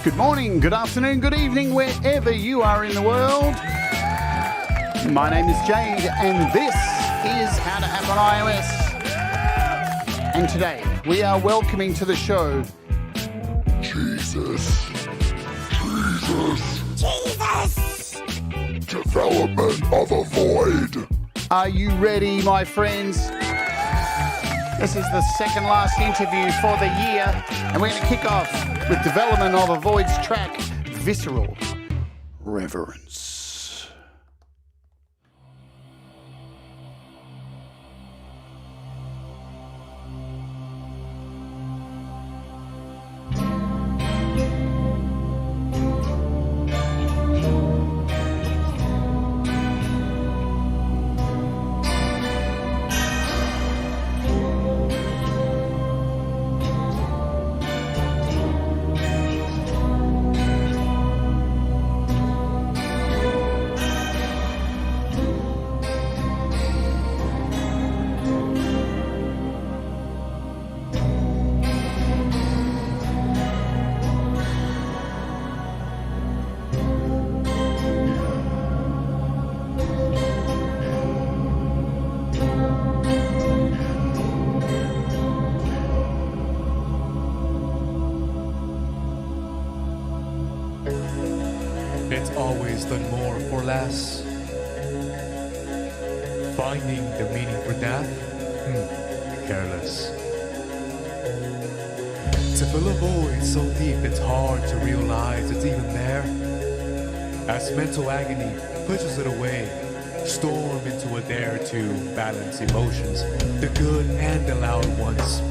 Good morning, good afternoon, good evening, wherever you are in the world. My name is Jade, and this is How to Hack on iOS. And today, we are welcoming to the show... Jesus. Development of a void. Are you ready, my friends? This is the second last interview for the year, and we're going to kick off with development of a Void's track, Visceral Reverence. It's always done more for less. Finding the meaning for death? Careless. To fill a void so deep it's hard to realize it's even there. As mental agony pushes it away, storm into a dare to balance emotions, the good and the loud ones.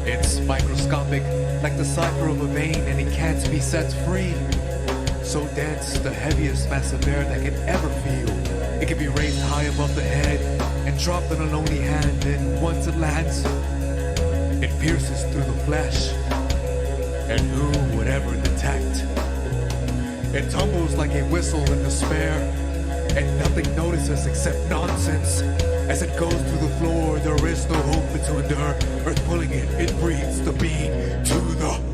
It's microscopic, like the cipher of a vein, and it can't be set free. So dense, the heaviest mass of air that can ever feel. It can be raised high above the head and dropped in a lonely hand, and once it lands, it pierces through the flesh. And who would ever detect? It tumbles like a whistle in despair, and nothing notices except nonsense. As it goes through the floor, there is no hope but to endure. Earth pulling it, it breathes the being to the...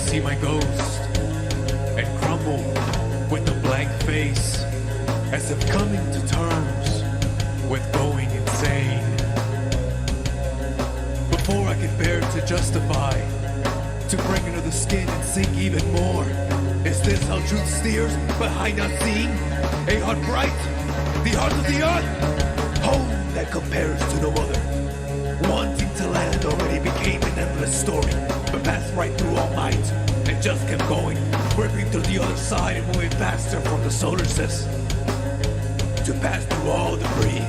See my ghost and crumble with a blank face, as if coming to terms with going insane. Before I can bear to justify, to break into the skin and sink even more. Is this how truth steers behind unseen? A heart bright, the heart of the earth, home that compares to no other. Wanting to land already became an endless story, but passed right through all might and just kept going, ripping through the other side and moving faster from the solar system to pass through all debris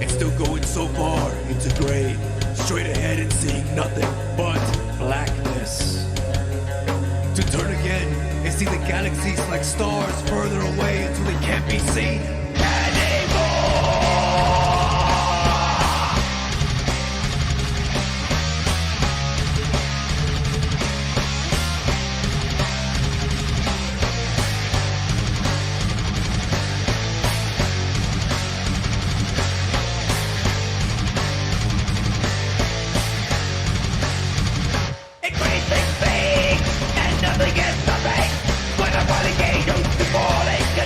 and still going so far into gray, straight ahead and seeing nothing but blackness. To turn again and see the galaxies like stars further away until they can't be seen anymore. Increasing speed and nothing is stopping. When I'm running, used to falling.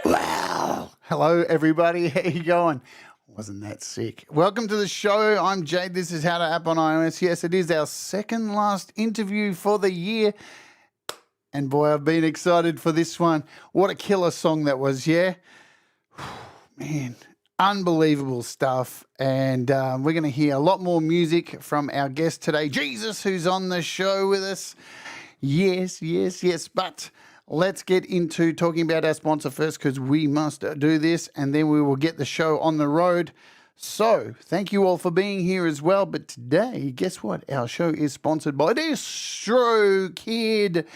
Wow. Hello, everybody. How you going? Wasn't that sick? Welcome to the show. I'm Jade. This is How to App on iOS. Yes, it is our second last interview for the year. And boy, I've been excited for this one. What a killer song that was, yeah? Man, unbelievable stuff. And we're going to hear a lot more music from our guest today, Jesus, who's on the show with us. Yes. But let's get into talking about our sponsor first, because we must do this, and then we will get the show on the road. So thank you all for being here as well. But today, guess what? Our show is sponsored by DistroKid.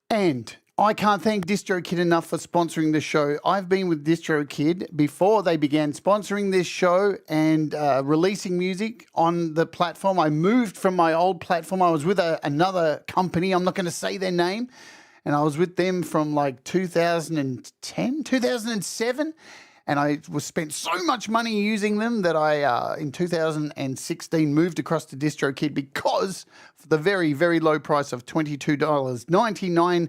And I can't thank DistroKid enough for sponsoring the show. I've been with DistroKid before they began sponsoring this show and releasing music on the platform. I moved from my old platform. I was with another company. I'm not going to say their name. And I was with them from like 2010, 2007. And I spent so much money using them that I, in 2016, moved across to DistroKid because for the very, very low price of $22.99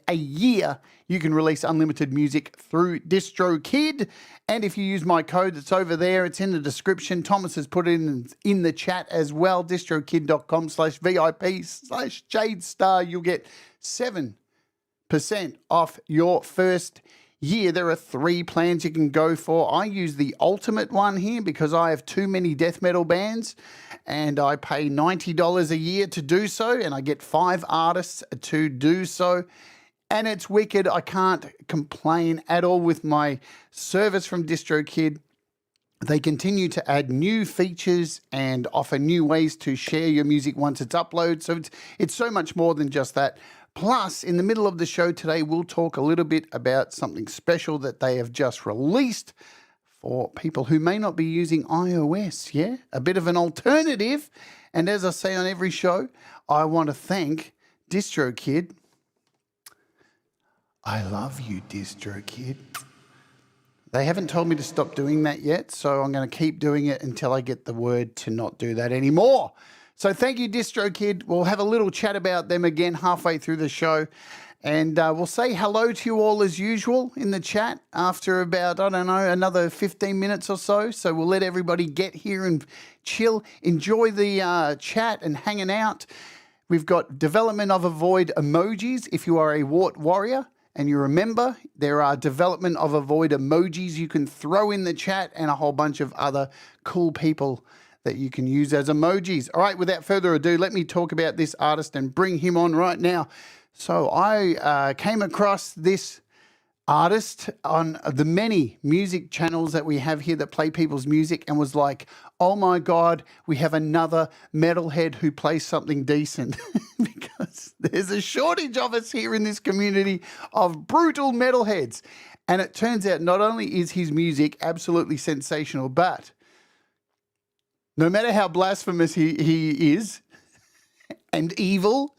a year, you can release unlimited music through DistroKid. And if you use my code that's over there, it's in the description. Thomas has put it in the chat as well, distrokid.com/VIP/Jade Starr. You'll get 7% off your first year. There are 3 plans you can go for. I use the ultimate one here because I have too many death metal bands and I pay $90 a year to do so, and I get 5 artists to do so. And it's wicked. I can't complain at all with my service from DistroKid. They continue to add new features and offer new ways to share your music once it's uploaded. So it's so much more than just that. Plus, in the middle of the show today, we'll talk a little bit about something special that they have just released for people who may not be using iOS, yeah? A bit of an alternative. And as I say on every show, I want to thank DistroKid. I love you, DistroKid. They haven't told me to stop doing that yet, so I'm going to keep doing it until I get the word to not do that anymore. So thank you, DistroKid. We'll have a little chat about them again halfway through the show. And we'll say hello to you all as usual in the chat after about, I don't know, another 15 minutes or so. So we'll let everybody get here and chill, enjoy the chat and hanging out. We've got development of avoid emojis if you are a wart warrior. And you remember, there are development of avoid emojis you can throw in the chat and a whole bunch of other cool people that you can use as emojis. All right, without further ado, let me talk about this artist and bring him on right now. So I came across this artist on the many music channels that we have here that play people's music and was like, oh my God, we have another metalhead who plays something decent because there's a shortage of us here in this community of brutal metalheads. And it turns out not only is his music absolutely sensational, but no matter how blasphemous he is and evil,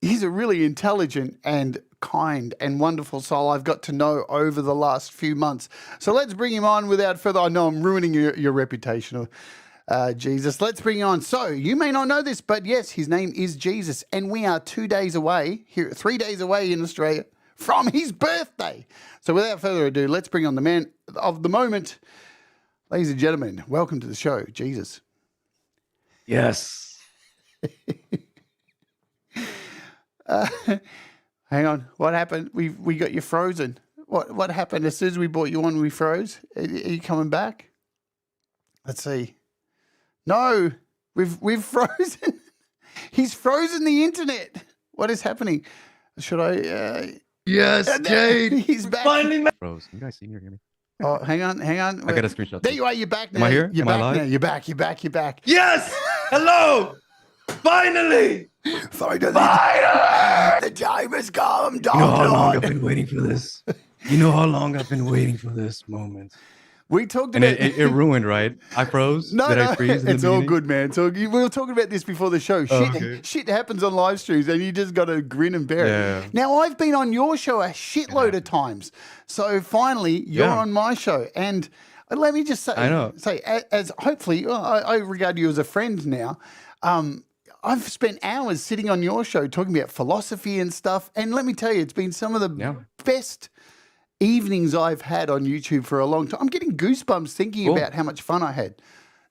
he's a really intelligent and kind and wonderful soul I've got to know over the last few months. So let's bring him on without further. I know I'm ruining your reputation, Jesus. Let's bring him on. So you may not know this, but yes, his name is Jesus, and we are 2 days away, 3 days away in Australia from his birthday. So without further ado, let's bring on the man of the moment. Ladies and gentlemen, welcome to the show, Jesus. Yes. Hang on. What happened? We got you frozen. What happened? As soon as we brought you on, we froze. Are you coming back? Let's see. No, we've frozen. He's frozen the internet. What is happening? Should I? Yes, Jade. He's back. Finally froze. You guys see me or hear me? Oh, hang on. I got a screenshot. There you are. You're back now. Am I here? You're Am I back live? now. You're back. You're back. Yes. Hello. Finally. Finally, the time has come, You know how long Dark I've been waiting for this. You know how long I've been waiting for this moment. We talked And about it ruined, right? I froze. No, Did I no, freeze in the it's all beginning? good, man. So we were talking about this before the show. Oh, Shit, okay. shit happens on live streams, and you just got to grin and bear Yeah. it. Now I've been on your show a shitload of happens. times, so finally you're Yeah. on my show, and let me just say, I know. as hopefully I regard you as a friend now. I've spent hours sitting on your show talking about philosophy and stuff, and let me tell you, it's been some of the Yeah. best evenings I've had on YouTube for a long time. I'm getting goosebumps thinking Cool. about how much fun I had.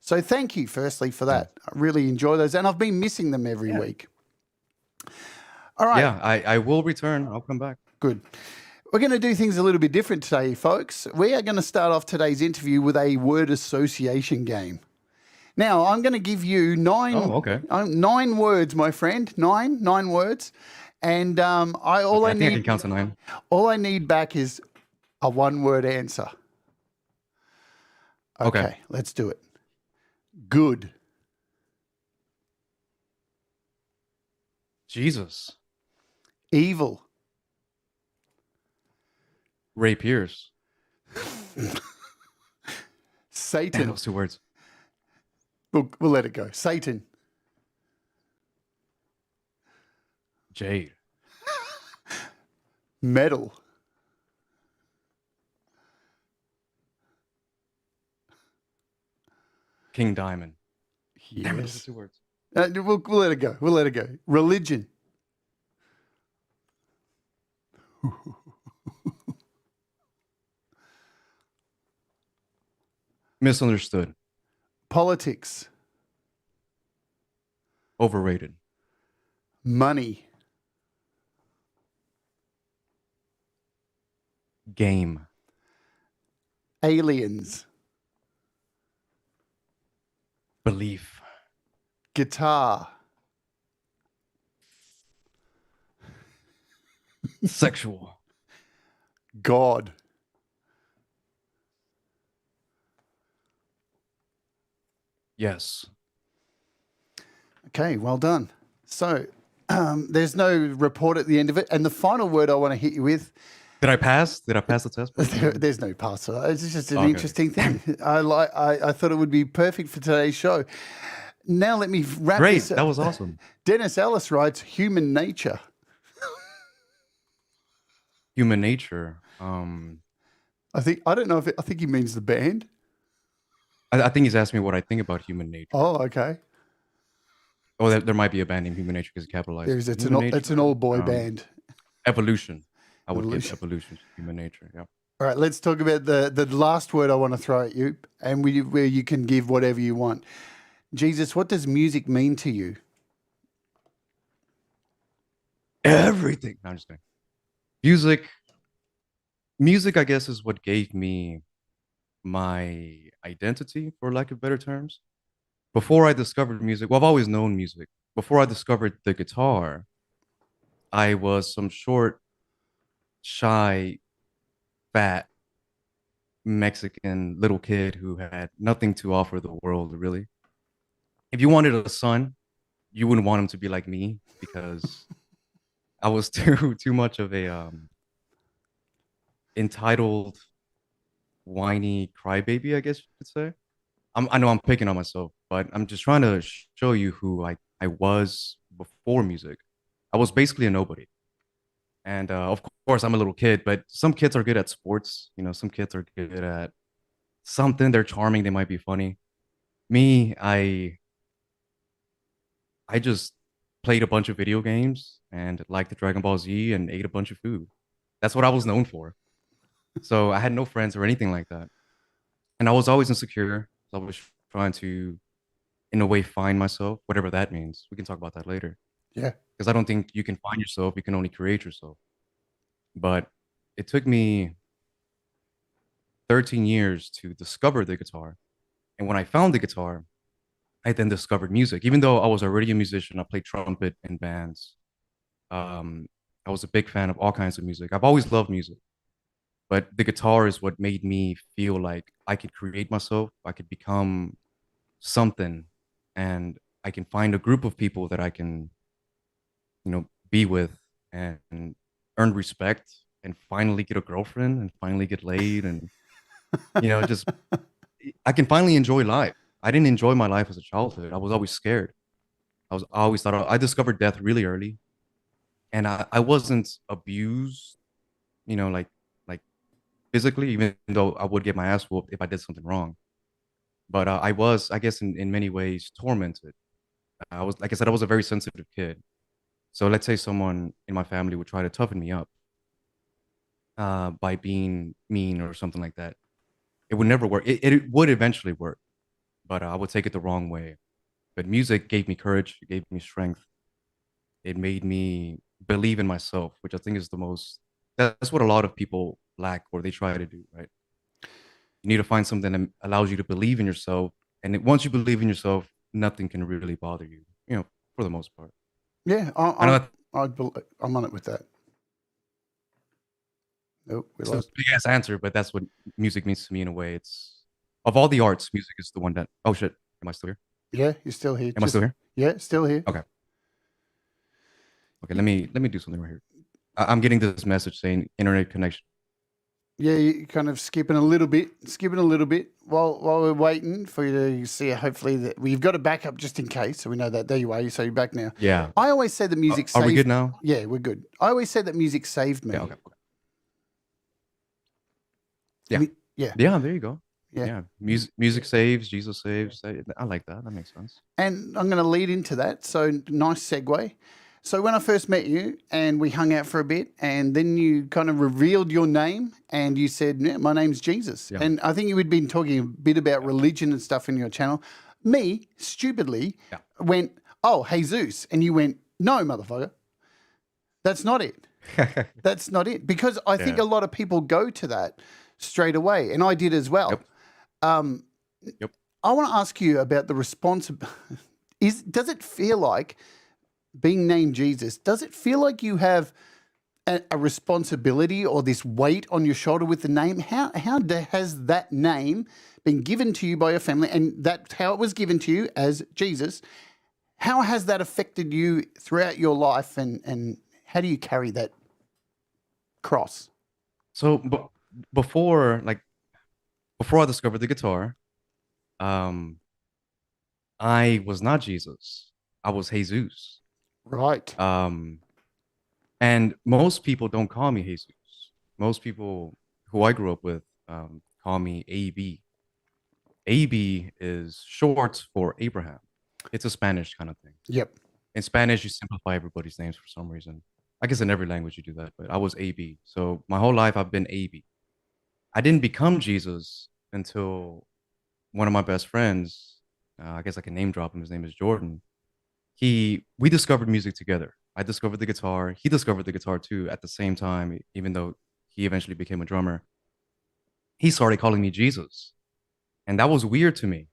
So thank you, firstly, for that. I really enjoy those, and I've been missing them every week. All right. Yeah, I will return. I'll come back. Good. We're going to do things a little bit different today, folks. We are going to start off today's interview with a word association game. Now, I'm going to give you nine words, my friend. Nine words. And I think I can count to 9. all I need back is a one-word answer. Okay, let's do it. Good. Jesus. Evil. Ray Pierce. Satan. Those 2 words. We'll let it go. Satan. Jade. Metal. King Diamond. Damn it, those Yes. 2 words. We'll let it go. We'll let it go. Religion. Misunderstood. Politics. Overrated. Money. Game. Aliens. Belief. Guitar. Sexual. God. Yes. Okay, well done. So there's no report at the end of it. And the final word I want to hit you with, Did I pass? Did I pass the test? there's no pass for that. It's just an interesting thing. I thought it would be perfect for today's show. Now let me wrap Great. this up. That was awesome. Dennis Ellis writes, human nature. Human nature. I don't know if I think he means the band. I think he's asking me what I think about human nature. Oh, okay. Oh, there might be a band named Human Nature because capitalized. It's Human an all boy band. Evolution. I would Evolution. give evolution to human nature. Yeah. All right, let's talk about the last word I want to throw at you, and where you can give whatever you want. Jesus, what does music mean to you? Everything. No, I'm just kidding. Music, I guess, is what gave me my identity, for lack of better terms. Before I discovered music, well, I've always known music. Before I discovered the guitar, I was some short, shy, fat Mexican little kid who had nothing to offer the world, really. If you wanted a son, you wouldn't want him to be like me because I was too much of a entitled, whiny crybaby, I guess you could say. I know I'm picking on myself, but I'm just trying to show you who I was before music. I was basically a nobody. And of course, I'm a little kid, but some kids are good at sports. You know, some kids are good at something. They're charming. They might be funny. Me, I just played a bunch of video games and liked the Dragon Ball Z and ate a bunch of food. That's what I was known for. So I had no friends or anything like that. And I was always insecure. I was trying to, in a way, find myself, whatever that means. We can talk about that later. Yeah. Because I don't think you can find yourself. You can only create yourself. But it took me 13 years to discover the guitar. And when I found the guitar, I then discovered music. Even though I was already a musician, I played trumpet in bands. I was a big fan of all kinds of music. I've always loved music. But the guitar is what made me feel like I could create myself. I could become something. And I can find a group of people that I can be with and earn respect and finally get a girlfriend and finally get laid and just I can finally enjoy life. I didn't enjoy my life as a childhood. I was always scared. I always thought I discovered death really early, and I wasn't abused, like physically, even though I would get my ass whooped if I did something wrong. But I was, I guess, in many ways tormented. I was, like I said, I was a very sensitive kid. So let's say someone in my family would try to toughen me up by being mean or something like that. It would never work. It would eventually work, but I would take it the wrong way. But music gave me courage. It gave me strength. It made me believe in myself, which I think is the most. That's what a lot of people lack or they try to do, right? You need to find something that allows you to believe in yourself, and once you believe in yourself, nothing can really bother you. For the most part. Yeah, I know I'm on it with that. Nope, we it's a lost. big ass answer, but that's what music means to me in a way. It's of all the arts, music is the one that. Oh shit! Am I still here? Yeah, you're still here. Am I still here? Yeah, still here. Okay. Okay. Let me do something right here. I'm getting this message saying internet connection. Yeah, you're kind of skipping a little bit while we're waiting for you to see. Hopefully, that we've got a backup just in case, so we know that. There you are. So you're back now. Yeah. I always say that music. Are we good now? Yeah, we're good. I always say that music saved me. Yeah. Okay. Yeah. Yeah. Yeah. There you go. Yeah. Yeah. Music saves. Jesus saves. I like that. That makes sense. And I'm going to lead into that. So nice segue. So when I first met you and we hung out for a bit and then you kind of revealed your name and you said, yeah, my name's Jesus. Yeah. And I think you had been talking a bit about religion and stuff in your channel. Me, stupidly, went, oh, Jesus. And you went, no, motherfucker. That's not it. That's not it. Because I think a lot of people go to that straight away. And I did as well. Yep. I want to ask you about the responsibility. Does it feel like being named Jesus, does it feel like you have a responsibility or this weight on your shoulder with the name? How has that name been given to you by your family, and that's how it was given to you as Jesus? How has that affected you throughout your life, and how do you carry that cross? So before I discovered the guitar, I was not Jesus. I was Jesus. Right. And most people don't call me Jesus. Most people who I grew up with call me AB. AB is short for Abraham. It's a Spanish kind of thing. Yep. In Spanish, you simplify everybody's names for some reason. I guess in every language you do that, but I was AB. So my whole life I've been AB. I didn't become Jesus until one of my best friends, I guess I can name drop him. His name is Jordan. We discovered music together. I discovered the guitar. He discovered the guitar too at the same time, even though he eventually became a drummer. He started calling me Jesus. And that was weird to me,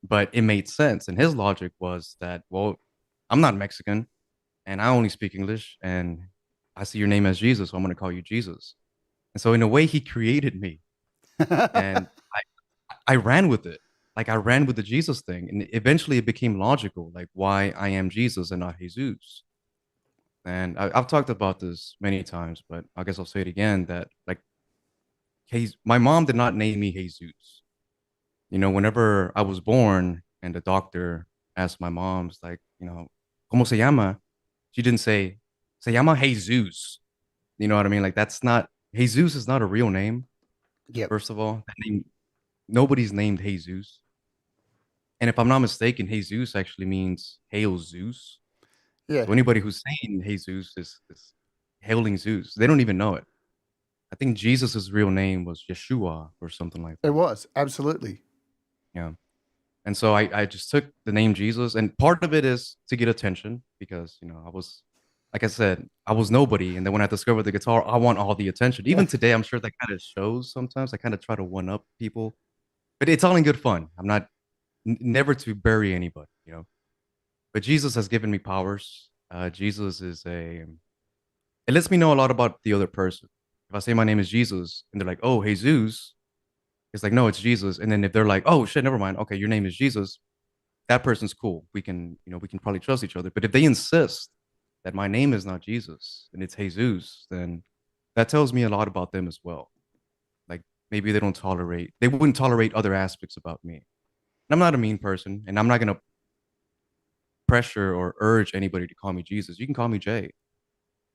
but it made sense. And his logic was that, well, I'm not Mexican and I only speak English and I see your name as Jesus, so I'm going to call you Jesus. And so in a way, he created me. And I ran with it. Like I ran with the Jesus thing, and eventually it became logical, like why I am Jesus and not Jesus. And I've talked about this many times, but I guess I'll say it again that like, my mom did not name me Jesus. Whenever I was born and the doctor asked my mom's like, ¿cómo se llama? She didn't say, se llama Jesus. You know what I mean? Like that's not, Jesus is not a real name. Yeah. First of all, that name, nobody's named Jesus. And if I'm not mistaken, Jesus actually means hail Zeus. Yeah. So anybody who's saying Jesus is hailing Zeus. They don't even know it. I think Jesus' real name was Yeshua or something like that. It was, absolutely. Yeah. And so I just took the name Jesus. And part of it is to get attention because, I was, like I said, I was nobody. And then when I discovered the guitar, I want all the attention. Even today, I'm sure that kind of shows sometimes. I kind of try to one up people. But it's all in good fun. I'm not never to bury anybody, But Jesus has given me powers. Jesus is it lets me know a lot about the other person. If I say my name is Jesus and they're like, oh, Jesus, it's like, no, it's Jesus. And then if they're like, oh shit, never mind. Okay, your name is Jesus. That person's cool. We can probably trust each other. But if they insist that my name is not Jesus and it's Jesus, then that tells me a lot about them as well. Like maybe they wouldn't tolerate other aspects about me. And I'm not a mean person, and I'm not gonna pressure or urge anybody to call me Jesus. You can call me Jay.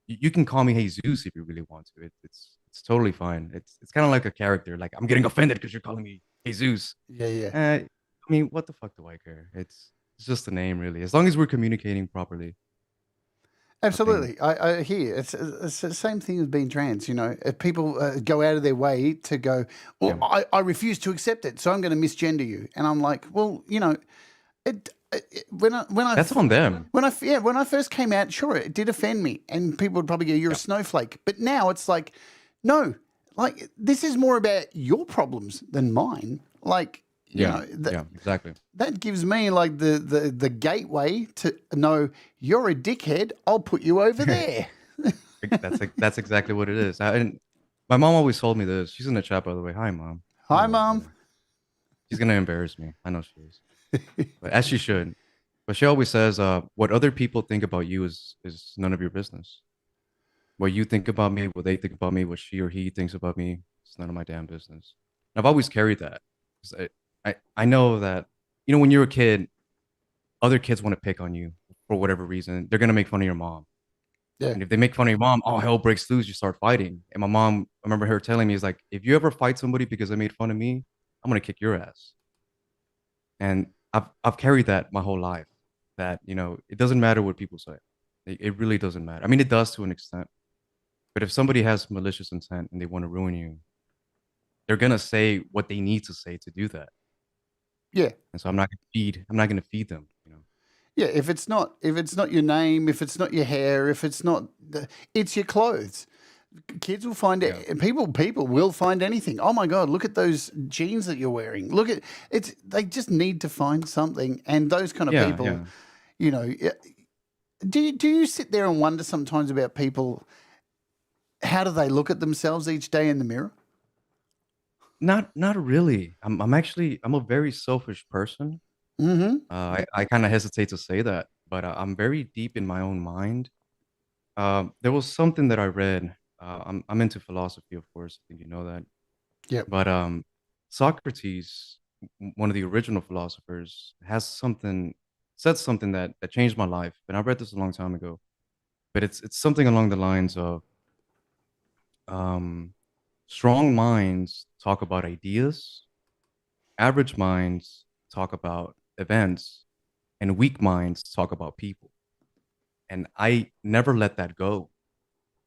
You can call me Jesus if you really want to. It's totally fine. It's kind of like a character. Like I'm getting offended because you're calling me Jesus. Yeah, yeah. I mean, what the fuck do I care? It's just a name, really. As long as we're communicating properly, nothing. Absolutely. I hear it's the same thing as being trans. You know, if people go out of their way to go, well, Yeah. I refuse to accept it, so I'm going to misgender you. And I'm like, well, you know, when I That's on them. when I first came out, sure, it did offend me, and people would probably go, "You're a snowflake." But now it's like, no, like this is more about your problems than mine. Like, you know, Yeah, exactly. that gives me like the gateway to know you're a dickhead. I'll put you over there. That's exactly what it is. And my mom always told me this. She's in the chat, by the way. Hi, mom. Hi, Hello, Mom. there. She's gonna embarrass me. I know she is, but as she should. But she always says, "What other people think about you is none of your business. What you think about me, what they think about me, what she or he thinks about me, it's none of my damn business." And I've always carried that. 'Cause I know that, you know, when you're a kid, other kids want to pick on you for whatever reason. They're gonna make fun of your mom. Yeah, And if they make fun of your mom, all hell breaks loose. You start fighting. And my mom, I remember her telling me, is like, if you ever fight somebody because they made fun of me, I'm gonna kick your ass. And I've carried that my whole life. That, you know, it doesn't matter what people say. It really doesn't matter. I mean, it does to an extent. But if somebody has malicious intent and they want to ruin you, they're gonna say what they need to say to do that. yeah, And so I'm not gonna feed them, you know. yeah. If it's not your name, if it's not your hair, if it's not, it's your clothes. Kids will find Yeah. it. People will find anything. Oh my God! Look at those jeans that you're wearing. Look at it's. They just need to find something, and those kind of Yeah, people, yeah. you know. Do you sit there and wonder sometimes about people? How do they look at themselves each day in the mirror? Not really. I'm a very selfish person. Mm-hmm. I kind of hesitate to say that, but I'm very deep in my own mind. There was something that I read. I'm into philosophy, of course. I think you know that. Yep. But Socrates, one of the original philosophers, said something that changed my life. And I read this a long time ago. But it's something along the lines of um, strong minds talk about ideas, average minds talk about events, and weak minds talk about people. And I never let that go.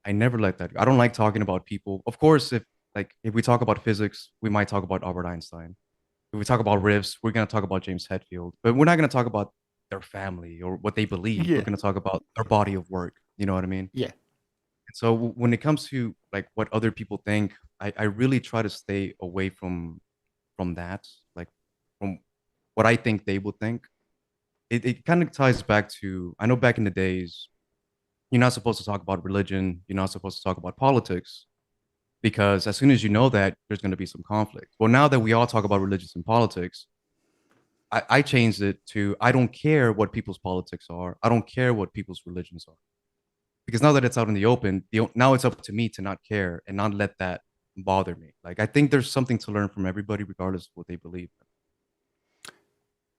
I never let that go. I don't like talking about people. Of course, if we talk about physics, we might talk about Albert Einstein. If we talk about riffs, we're gonna talk about James Hetfield. But we're not gonna talk about their family or what they believe. We're Yeah. gonna talk about their body of work. You know what I mean? Yeah. So when it comes to like what other people think, I really try to stay away from that, like from what I think they would think. It kind of ties back to, I know back in the days, you're not supposed to talk about religion, you're not supposed to talk about politics, because as soon as you know that, there's going to be some conflict. Well, now that we all talk about religion and politics, I changed it to, I don't care what people's politics are, I don't care what people's religions are, because now that it's out in the open, now it's up to me to not care and not let that bother me. Like I think there's something to learn from everybody, regardless of what they believe.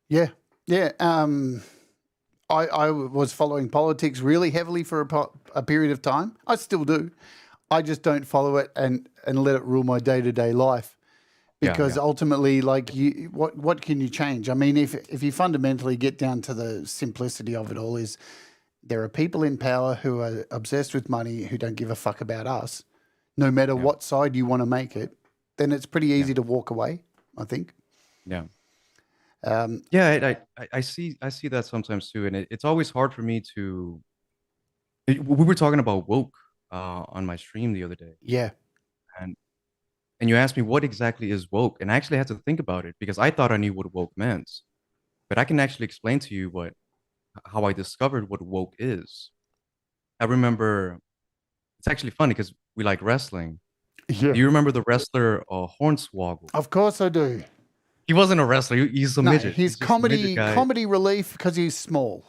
Yeah. Yeah. I was following politics really heavily for a period of time. I still do. I just don't follow it and let it rule my day-to-day life, because Yeah. ultimately, like, what can you change? I mean, if you fundamentally get down to the simplicity of it all, is there are people in power who are obsessed with money who don't give a fuck about us, no matter Yeah. what side you want to make it. Then it's pretty easy Yeah. to walk away, I think. Yeah. Um, Yeah, I see that sometimes too, and it's always hard for me to. We were talking about woke on my stream the other day, yeah. and you asked me what exactly is woke, and I actually had to think about it because I thought I knew what woke meant, but I can actually explain to you how I discovered what woke is. I remember it's actually funny because we like wrestling. Yeah. Do you remember the wrestler Hornswoggle? Of course I do. He wasn't a wrestler. He's a No, midget. he's He's just a midget guy. comedy relief because he's small.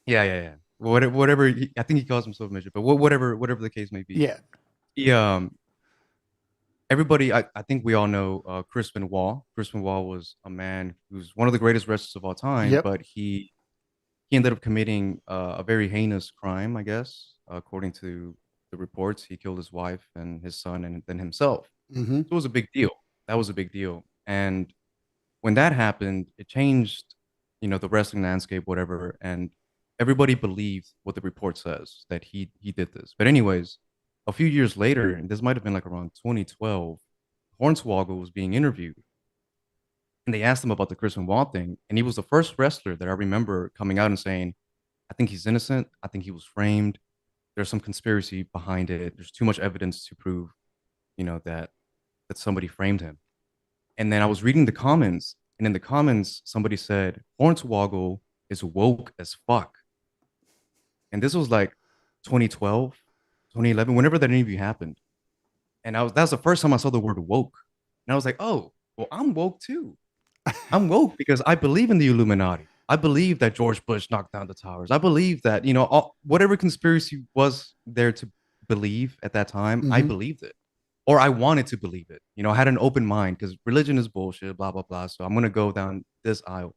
Yeah, yeah, yeah. whatever. I think he calls himself a midget, but whatever the case may be. Yeah. He everybody, I think we all know Chris Benoit. Chris Benoit was a man who's one of the greatest wrestlers of all time, Yep. but he ended up committing a very heinous crime, I guess, according to the reports. He killed his wife and his son and then himself. Mm-hmm. So it was a big deal. That was a big deal. And when that happened, it changed, the wrestling landscape, whatever. And everybody believed what the report says that he did this. But anyways, a few years later, and this might have been like around 2012, Hornswoggle was being interviewed, and they asked him about the Chris Benoit thing, and he was the first wrestler that I remember coming out and saying, "I think he's innocent. I think he was framed. There's some conspiracy behind it. There's too much evidence to prove, that somebody framed him." And then I was reading the comments, and in the comments, somebody said, "Hornswoggle is woke as fuck." And this was like 2012, 2011, whenever that interview happened. And that's the first time I saw the word woke. And I was like, oh, well, I'm woke too. I'm woke because I believe in the Illuminati. I believe that George Bush knocked down the towers. I believe that, whatever conspiracy was there to believe at that time, I Mm-hmm. believed it. Or I wanted to believe it. I had an open mind because religion is bullshit, blah, blah, blah. So I'm going to go down this aisle.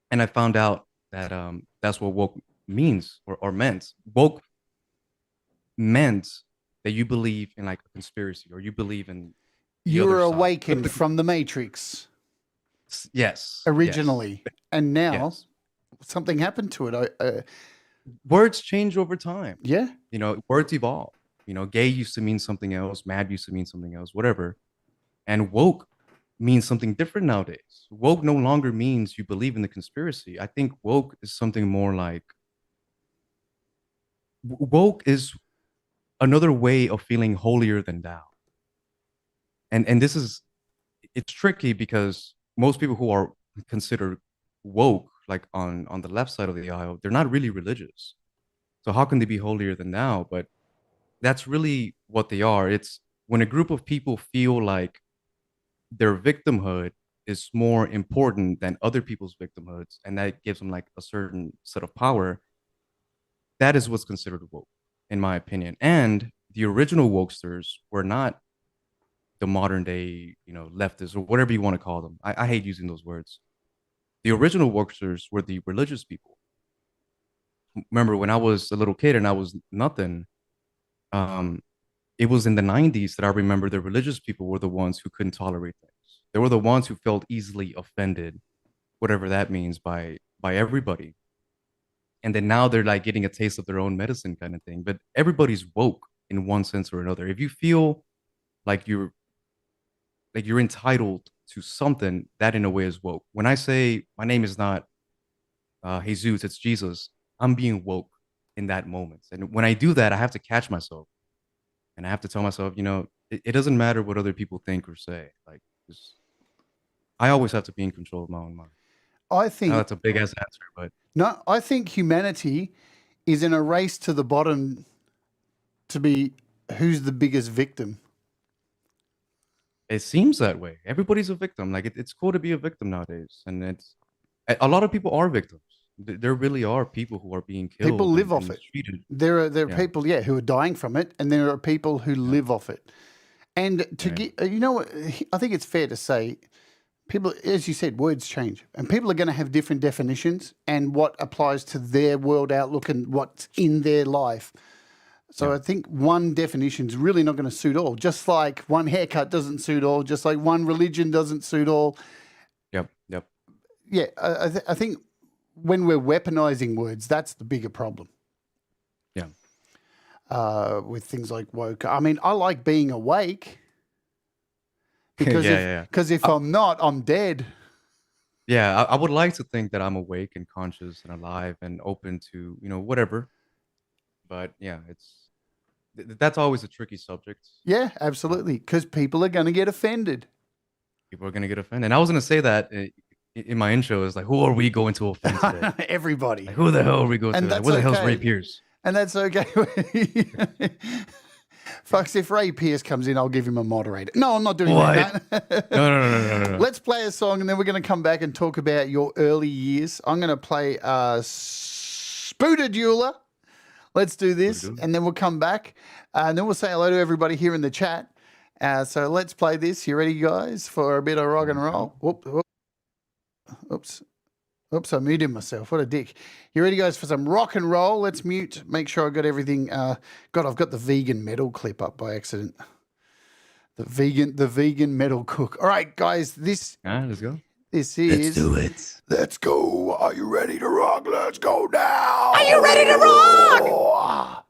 And I found out that that's what woke means or meant. Woke meant that you believe in like a conspiracy or you believe in the You other were side. awakened from the Matrix Yes. originally, Yes. and now Yes. something happened to it. Words change over time. Yeah. Words evolve. Gay used to mean something else, mad used to mean something else, whatever. And woke means something different nowadays. Woke no longer means you believe in the conspiracy. I think woke is something more like woke is another way of feeling holier than thou. And this is it's tricky because most people who are considered woke, like on the left side of the aisle, they're not really religious. So how can they be holier than thou? But that's really what they are. It's when a group of people feel like their victimhood is more important than other people's victimhoods, and that gives them like a certain set of power. That is what's considered woke, in my opinion. And the original wokesters were not the modern day, leftists or whatever you want to call them. I hate using those words. The original wokesters were the religious people. Remember when I was a little kid and I was nothing, um, it was in the 90s that I remember the religious people were the ones who couldn't tolerate things. They were the ones who felt easily offended, whatever that means, by everybody. And then now they're like getting a taste of their own medicine kind of thing. But everybody's woke in one sense or another. If you feel like you're entitled to something, that in a way is woke. When I say my name is not Jesus, it's Jesus, I'm being woke in that moment. And when I do that, I have to catch myself and I have to tell myself, it doesn't matter what other people think or say. Like, I always have to be in control of my own mind. I Now think that's a big ass answer, but no. I think humanity is in a race to the bottom to be who's the biggest victim. it seems that way. Everybody's a victim. Like it's cool to be a victim nowadays, and a lot of people are victims. There really are people who are being killed. People live off and it. mistreated. There are Yeah. people, who are dying from it, and there are people who live off it. And to Right. get, I think it's fair to say, people, as you said, words change, and people are going to have different definitions and what applies to their world outlook and what's in their life. So I think one definition is really not going to suit all. Just like one haircut doesn't suit all, just like one religion doesn't suit all. Yep. Yep. Yeah, I think when we're weaponizing words, that's the bigger problem. Yeah. With things like woke. I mean, I like being awake because Yeah. if I'm not, I'm dead. Yeah, I would like to think that I'm awake and conscious and alive and open to, whatever. But yeah, that's always a tricky subject. Yeah, absolutely. Because people are going to get offended. People are going to get offended. And I was going to say that in my intro is like, who are we going to offend today? Everybody. Like, who the hell are we going And to? Like, that's where the hell's okay. Ray Pierce? And that's okay. Folks, if Ray Pierce comes in, I'll give him a moderator. No, I'm not doing that. No. Let's play a song and then we're going to come back and talk about your early years. I'm going to play Spooderdueler. Let's do this, Spooderdueler. and then we'll come back, and then we'll say hello to everybody here in the chat. So let's play this. You ready, guys, for a bit of rock and roll? Oops. Oops, I muted myself. What a dick. You ready, guys, for some rock and roll? Let's mute. Make sure I got everything. God, I've got the vegan metal clip up by accident. The vegan metal cook. All right, guys, let's go. This is. Let's do it. Let's go. Are you ready to rock? Let's go now. Are you ready to rock?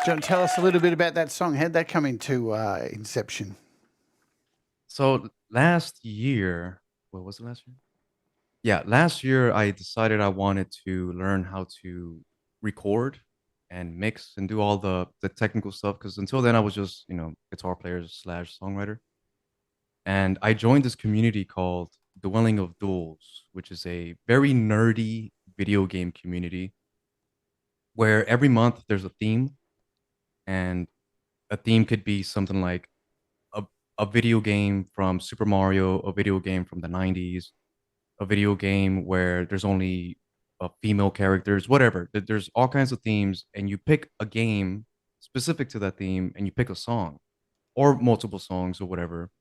Do you want to tell us a little bit about that song? How'd that come into inception? So last year, what was it last year? Yeah, last year I decided I wanted to learn how to record and mix and do all the technical stuff because until then I was just, guitar player slash songwriter. And I joined this community called Dwelling of Duels, which is a very nerdy video game community where every month there's a theme, and a theme could be something like a, a video game from Super Mario, a video game from the 90s, a video game where there's only female characters, whatever. There's all kinds of themes, and you pick a game specific to that theme, and you pick a song or multiple songs or whatever,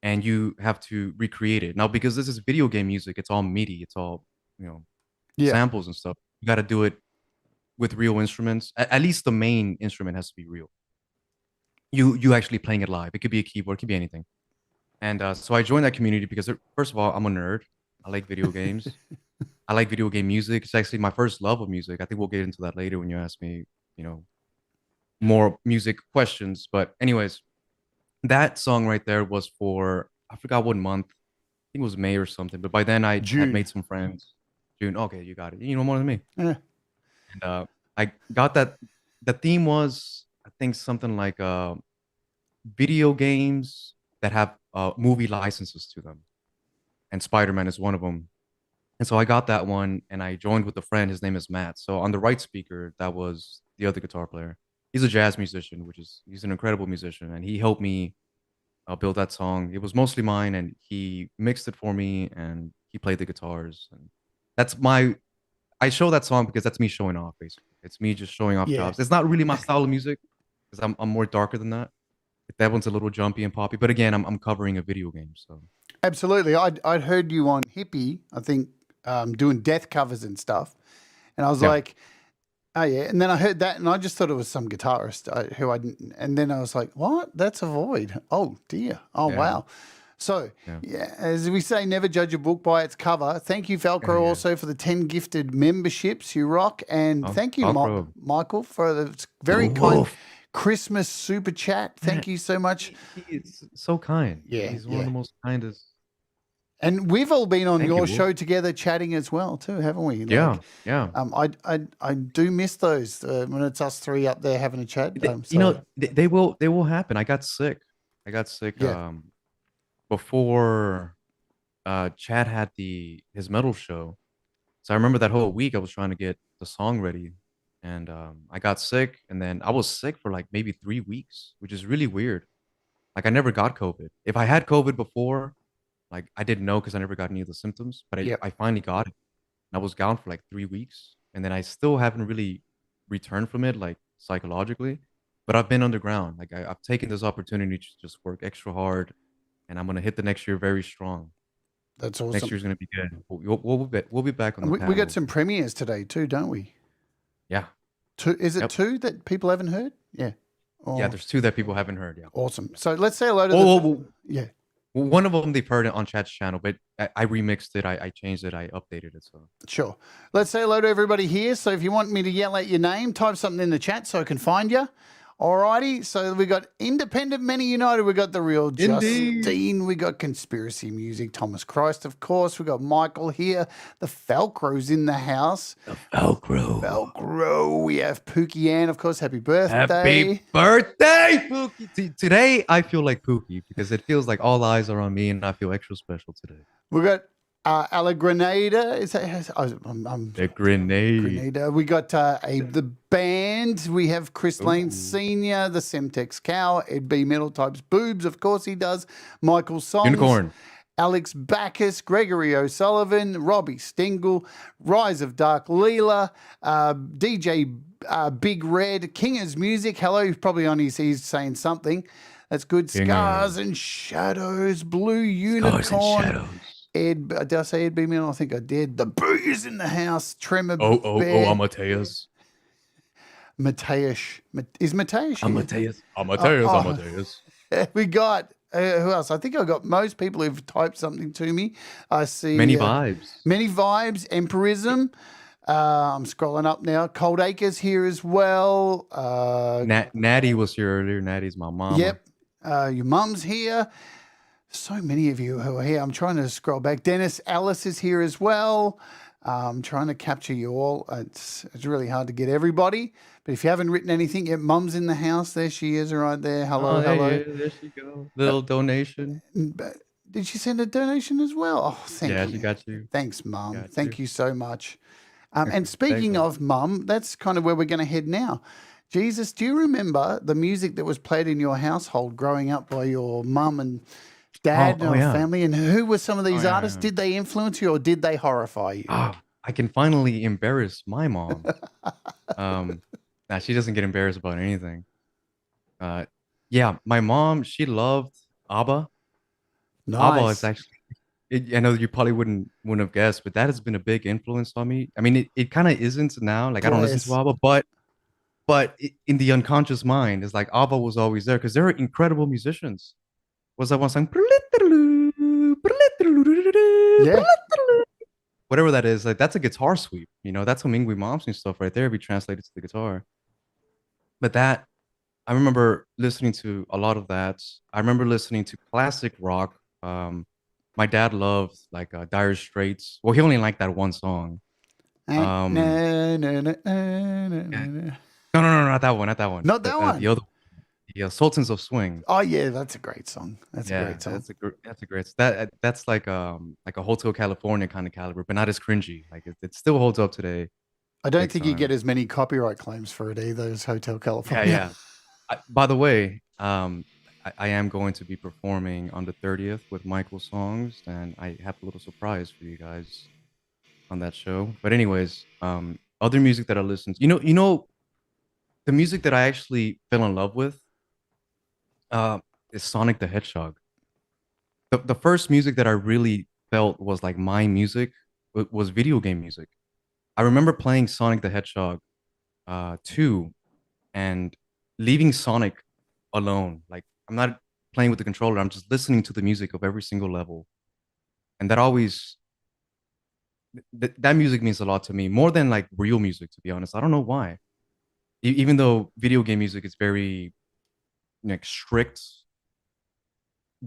and you have to recreate it. Now, because this is video game music, it's all MIDI, it's all Yeah. samples and stuff. You got to do it with real instruments. At least the main instrument has to be real. You actually playing it live. It could be a keyboard, it could be anything. And so I joined that community because first of all, I'm a nerd. I like video games. I like video game music. It's actually my first love of music. I think we'll get into that later when you ask me, more music questions. But anyways, that song right there was for, I forgot what month. I think it was May or something. But by then I June. had made some friends. June. Okay, you got it. You know more than me. Yeah. And I got that. The theme was, I think, something like video games that have movie licenses to them. And Spider-Man is one of them. And so I got that one, and I joined with a friend. His name is Matt. So on the right speaker, that was the other guitar player. He's a jazz musician, he's an incredible musician, and he helped me build that song. It was mostly mine, and he mixed it for me, and he played the guitars. And I show that song because that's me showing off, basically. It's me just showing off jobs. It's not really my style of music because I'm more darker than that. That one's a little jumpy and poppy, but again, I'm covering a video game, so. Absolutely. I'd heard you on Hippie, I think, doing death covers and stuff. And I was like, oh, yeah. And then I heard that, and I just thought it was some guitarist who I didn't. And then I was like, what? That's a Void. Oh, dear. Oh, wow. So, as we say, never judge a book by its cover. Thank you, Velcro, also for the 10 gifted memberships. You rock. And thank you, Michael, for the very kind Christmas super chat. Thank you so much. He's so kind. Yeah. He's one of the most kindest. And we've all been on your show together chatting as well too, haven't we? Yeah. I do miss those when it's us three up there having a chat. They will happen. I got sick before Chad had his metal show. So I remember that whole week I was trying to get the song ready, and I got sick, and then I was sick for like maybe 3 weeks, which is really weird. Like I never got COVID. If I had COVID before, like I didn't know because I never got any of the symptoms, but I finally got it. And I was gone for like 3 weeks, and then I still haven't really returned from it, like psychologically. But I've been underground. Like I've taken this opportunity to just work extra hard, and I'm gonna hit the next year very strong. That's awesome. Next year's gonna be good. We'll be back on the we got some premieres today too, don't we? Yeah. Is it two that people haven't heard? Yeah. Yeah, there's 2 that people haven't heard. Yeah. Awesome. So let's say hello to yeah. One of them they've heard it on Chat's channel, but I remixed it, I changed it, I updated it. So sure. Let's say hello to everybody here. So if you want me to yell out your name, type something in the chat so I can find you. Alrighty, so we got Independent Many United, we got The Real Justine, we got Conspiracy Music, Thomas Christ, of course, we got Michael here, the Velcro's in the house. The Velcro. We have Pookie Ann, of course, happy birthday. Happy birthday, Pookie. Today I feel like Pookie because it feels like all eyes are on me and I feel extra special today. We got Ala Grenada. Is that the Grenade? We got Abe the Band. We have Chris Lane Senior, the Semtex Cow, Ed B Metal Types Boobs. Of course he does. Michael Songs. Unicorn. Alex Backus, Gregory O'Sullivan, Robbie Stengel, Rise of Dark Leela, DJ Big Red, Kinger's Music. Hello, he's probably on he's saying something. That's good. Scars and Shadows, Blue Unicorn. Ed, did I say Ed B Metal? I think I did. The Booze in the House, Tremor. Amadeus. Mateus. Is Mateus? Amadeus. We got, who else? I think I got most people who've typed something to me. I see. Many Vibes. Many Vibes, Empirism. I'm scrolling up now. Cold Acres here as well. Natty was here earlier. Natty's my mama. Yep. Your mum's here. So many of you who are here. I'm trying to scroll back. Dennis Alice is here as well. I'm trying to capture you all. It's really hard to get everybody. But if you haven't written anything, your mum's in the house. There she is right there. Hello, Oh, hello. there she go. Little donation. But did she send a donation as well? Oh, thank Yeah, you. she got you. Thanks, Mum. Got Thank you. you so much. And speaking Thanks, of Mum, that's kind of where we're going to head now. Jesus, do you remember the music that was played in your household growing up by your mum and dad and Oh your yeah. family? And who were some of Oh these yeah, artists? yeah. Did they influence you or did they horrify you? Ah, I can finally embarrass my mom. Nah, she doesn't get embarrassed about anything. Uh, yeah, my mom, she loved ABBA. ABBA is Nice. actually, I know you probably wouldn't have guessed, but that has been a big influence on me. I mean, it kind of isn't now. Like I don't listen to Bless. ABBA, but in the unconscious mind, it's like ABBA was always there because they're incredible musicians. Was that one song? Yeah. Whatever that is, like that's a guitar sweep. You know, that's some Ingwe Malmsteen stuff right there. If you translate it to the guitar, but that I remember listening to a lot of that. I remember listening to classic rock. My dad loved like Dire Straits. Well, he only liked that one song. Eh, Um, no, no, no, no, no, yeah. no. No, not that one, not that one. Not that The one. other, the Sultans of Swing. Oh, yeah, that's a great song. That's a Yeah, great song. that's a great that's like a Hotel California kind of caliber, but not as cringy. Like it still holds up today, I don't big think you get time. as many copyright claims for it either as Hotel Yeah, California. yeah. By the way, I am going to be performing on the 30th with Michael's songs, and I have a little surprise for you guys on that show. But anyways, other music that I listen to, the music that I actually fell in love with, uh, is Sonic the Hedgehog. The first music that I really felt was like my music was video game music. I remember playing Sonic the Hedgehog 2 and leaving Sonic alone. Like I'm not playing with the controller. I'm just listening to the music of every single level. And that always that music means a lot to me, more than like real music, to be honest. I don't know why. Even though video game music is very like strict,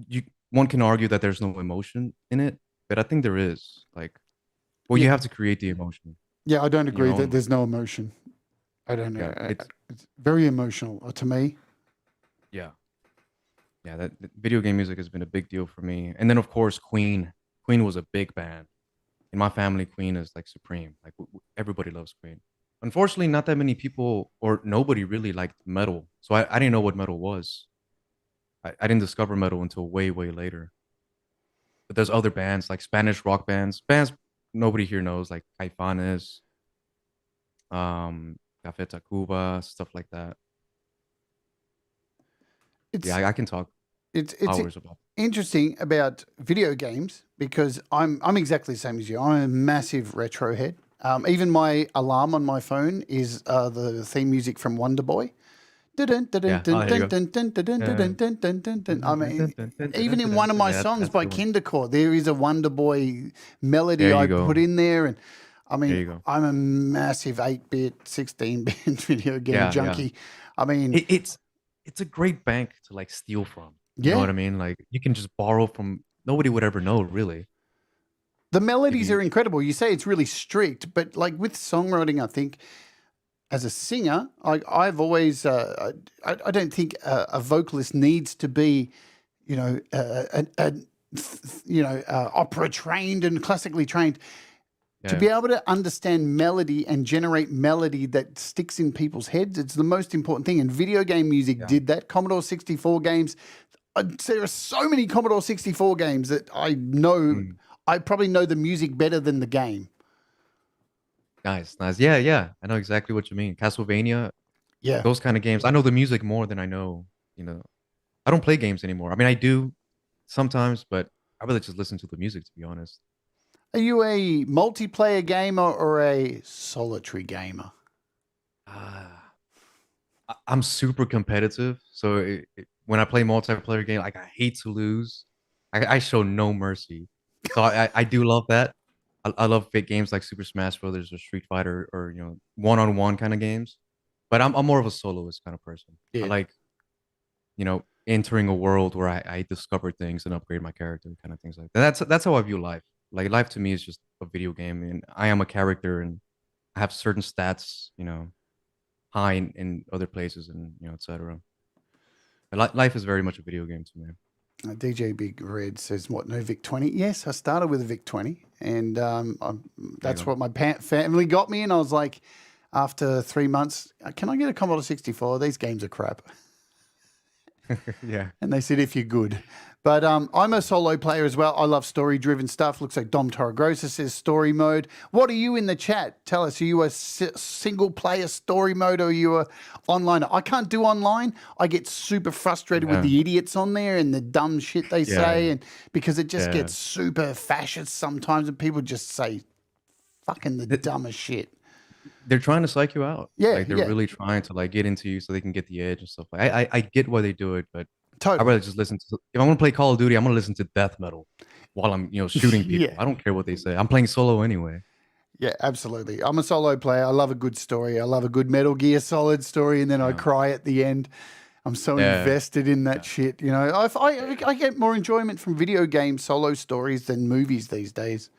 you one can argue that there's no emotion in it, but I think there is. Like, well, Yeah, you have to create the emotion yeah, I don't in your agree that own way. there's no emotion. I don't know. Yeah, it's It's very emotional to me. yeah. Yeah, that video game music has been a big deal for me. And then of course Queen. Queen was a big band. In my family, Queen is like supreme. Like everybody loves Queen. Unfortunately, not that many people or nobody really liked metal. So I didn't know what metal was. I didn't discover metal until way, way later. But there's other bands like Spanish rock bands nobody here knows, like Caifanes, Café Tacuba, stuff like that. Yeah, It's I can talk it's hours about. interesting about video games because I'm exactly the same as you. I'm a massive retro head. Even my alarm on my phone is the theme music from Wonder Boy. Dun, dun, dun, Yeah. Oh, dun, there you dun, go. dun, dun, dun, dun, Yeah. dun, dun, dun, dun, dun. I mean, even in one of my Yeah, songs that's a by good one. Kindercore, there is a Wonder Boy melody There you I go. put in there, and I There mean, you go. I'm a massive 8-bit, 16-bit video game Yeah, yeah. junkie. I mean, It, it's it's a great bank to like steal from. You know yeah, what I mean? Like you can just borrow from nobody would ever know, really. the If melodies you are incredible. You say it's really strict, but like with songwriting, I think as a singer, I've always, I don't think a vocalist needs to be, opera trained and classically trained to yeah, be able to understand melody and generate melody that sticks in people's heads. It's the most important thing. And video game music yeah. did that. Commodore 64 games. There are so many Commodore 64 games that I know. Mm. I probably know the music better than the game. Nice, nice. Yeah, yeah. I know exactly what you mean. Castlevania, Yeah. those kind of games. I know the music more than I know, you know. I don't play games anymore. I mean, I do sometimes, but I really just listen to the music to be honest. Are you a multiplayer gamer or a solitary gamer? Ah, I'm super competitive, so when I play multiplayer game, like I hate to lose. I show no mercy. So I do love that. I love big games like Super Smash Brothers or Street Fighter or one-on-one kind of games. But I'm more of a soloist kind of person. I Yeah. like entering a world where I discover things and upgrade my character, kind of things like that. That's how I view life. Like life to me is just a video game, and I am a character, and I have certain stats, high in other places, and etc. Life is very much a video game to me. DJ Big Red says, "What? No Vic 20?" Yes, I started with a Vic 20, and There you that's go. what my family got me. And I was like, after 3 months, can I get a Commodore 64? These games are crap. Yeah. And they said, if you're good. But I'm a solo player as well. I love story-driven stuff. Looks like Dom Torregrosa says story mode. What are you in the chat? Tell us, are you a single-player story mode or are you a online? I can't do online. I get super frustrated with Yeah. the idiots on there and the dumb shit they say, Yeah. and because it just Yeah. gets super fascist sometimes, and people just say fucking the Th- dumbest shit. They're trying to psych you out. Yeah, Like they're yeah, really trying to like get into you so they can get the edge and stuff. I get why they do it, but I'd totally. rather just listen to. If I'm gonna play Call of Duty, I'm gonna listen to death metal while I'm shooting people. Yeah. I don't care what they say. I'm playing solo anyway. Yeah, absolutely. I'm a solo player. I love a good story. I love a good Metal Gear Solid story, and then I Yeah. cry at the end. I'm so Yeah. invested in that Yeah. shit. I get more enjoyment from video game solo stories than movies these days.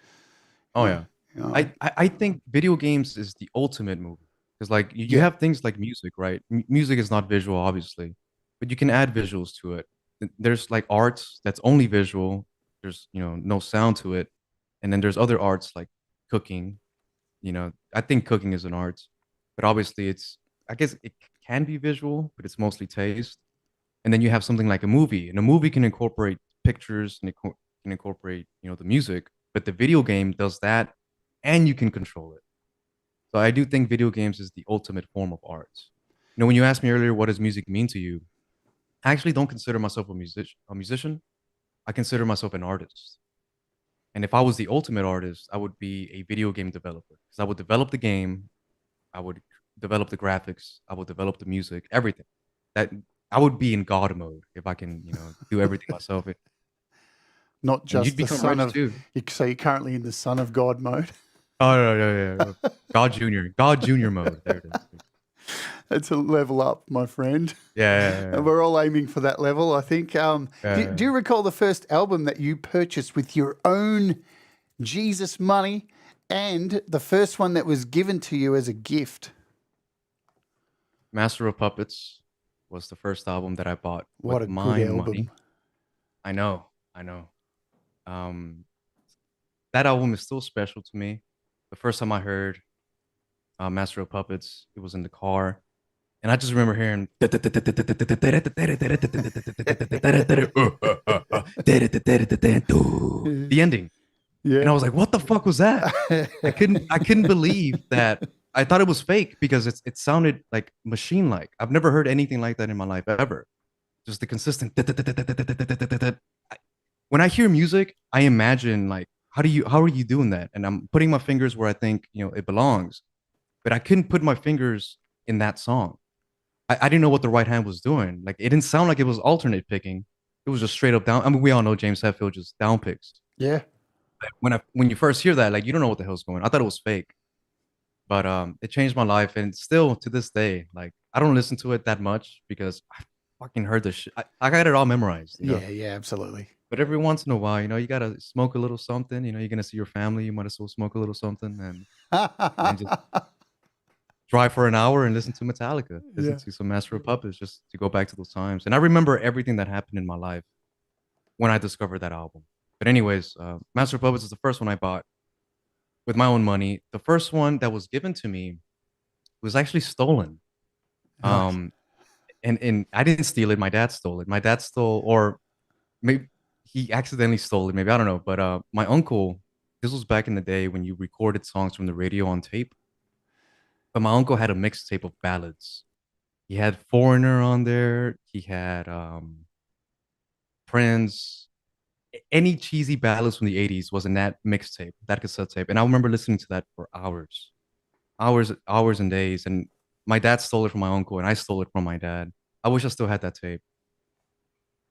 Oh yeah. You know, I think video games is the ultimate movie because like you yeah, have things like music, right? Music is not visual, obviously, but you can add visuals to it. There's like arts that's only visual. There's no sound to it, and then there's other arts like cooking. I think cooking is an art, but obviously I guess it can be visual, but it's mostly taste. And then you have something like a movie, and a movie can incorporate pictures and it can incorporate the music, but the video game does that, and you can control it. So I do think video games is the ultimate form of art. When you asked me earlier, what does music mean to you? I actually don't consider myself a musician. I consider myself an artist. And if I was the ultimate artist, I would be a video game developer because I would develop the game, I would develop the graphics, I would develop the music, everything. That I would be in God mode if I can, do everything myself. not And you'd just the become son rich of. too. So you're currently in the son of God mode. Oh no, no, yeah. God Junior mode. There it is. That's a level up, my friend. Yeah, And we're all aiming for that level, I think. Do you recall the first album that you purchased with your own Jesus money, and the first one that was given to you as a gift? Master of Puppets was the first album that I bought What with a good my money. album. I know, I know. Um, that album is still special to me. The first time I heard Master of Puppets, it was in the car, and I just remember hearing the ending, and I Yeah. was like, "What the fuck was that?" I couldn't believe that. I thought it was fake because it sounded like machine like. I've never heard anything like that in my life ever. Just the consistent. When I hear music, I imagine like how are you doing that? And I'm putting my fingers where I think it belongs, but I couldn't put my fingers in that song. I didn't know what the right hand was doing. Like it didn't sound like it was alternate picking. It was just straight up down. I mean, we all know James Hetfield just down picks. Yeah. When you first hear that, like you don't know what the hell's going on. I thought it was fake, but it changed my life, and still to this day, like I don't listen to it that much because I fucking heard the shit. I got it all memorized. Yeah. Yeah. Absolutely. But every once in a while, you gotta smoke a little something. You're gonna see your family. You might as well smoke a little something and just drive for an hour and listen to Metallica, listen Yeah. to some Master of Puppets, just to go back to those times. And I remember everything that happened in my life when I discovered that album. But anyways, Master of Puppets is the first one I bought with my own money. The first one that was given to me was actually stolen. Oh, Um, and I didn't steal it. My dad stole it. My dad stole, or maybe he accidentally stole it. Maybe I don't know. But my uncle, this was back in the day when you recorded songs from the radio on tape. But my uncle had a mixtape of ballads. He had Foreigner on there. He had Prince. Any cheesy ballads from the 80s was in that mixtape, that cassette tape. And I remember listening to that for hours, hours and days. And my dad stole it from my uncle, and I stole it from my dad. I wish I still had that tape.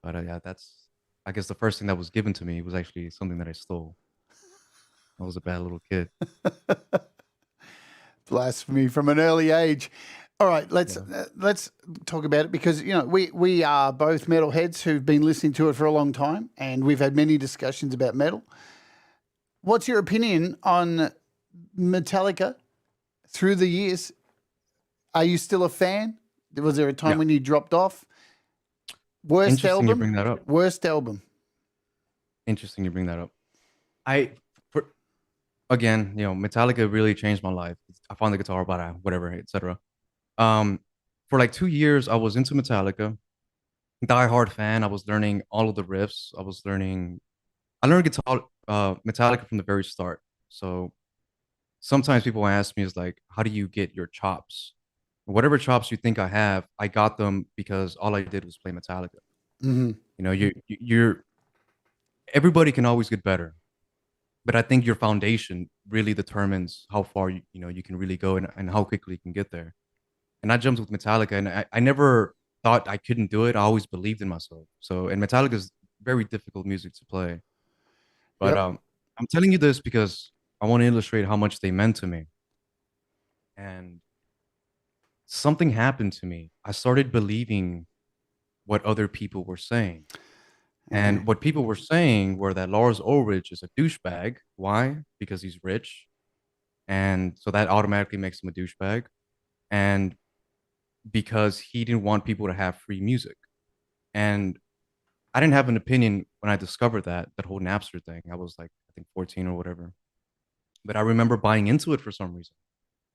But yeah, that's, I guess, the first thing that was given to me was actually something that I stole. I was a bad little kid. Blasphemy from an early age. All right, let's Yeah. let's talk about it because we are both metalheads who've been listening to it for a long time, and we've had many discussions about metal. What's your opinion on Metallica through the years? Are you still a fan? Was there a time Yeah. when you dropped off? Worst Interesting you album? bring that up. Worst album. Interesting you bring that up. I for again, Metallica really changed my life. I found the guitar, but whatever, etc. Um, for like 2 years, I was into Metallica, die-hard fan. I was learning all of the riffs. I learned guitar, Metallica from the very start. So sometimes people ask me, is like, how do you get your chops? Whatever chops you think I have, I got them because all I did was play Metallica. Mm-hmm. You're everybody can always get better, but I think your foundation really determines how far you can really go and how quickly you can get there. And I jumped with Metallica, and I never thought I couldn't do it. I always believed in myself. So, and Metallica is very difficult music to play. But Yep. I'm telling you this because I want to illustrate how much they meant to me. And something happened to me. I started believing what other people were saying. And what people were saying were that Lars Ulrich is a douchebag. Why? Because he's rich. And so that automatically makes him a douchebag. And because he didn't want people to have free music. And I didn't have an opinion when I discovered that whole Napster thing. I was like, I think 14 or whatever. But I remember buying into it for some reason.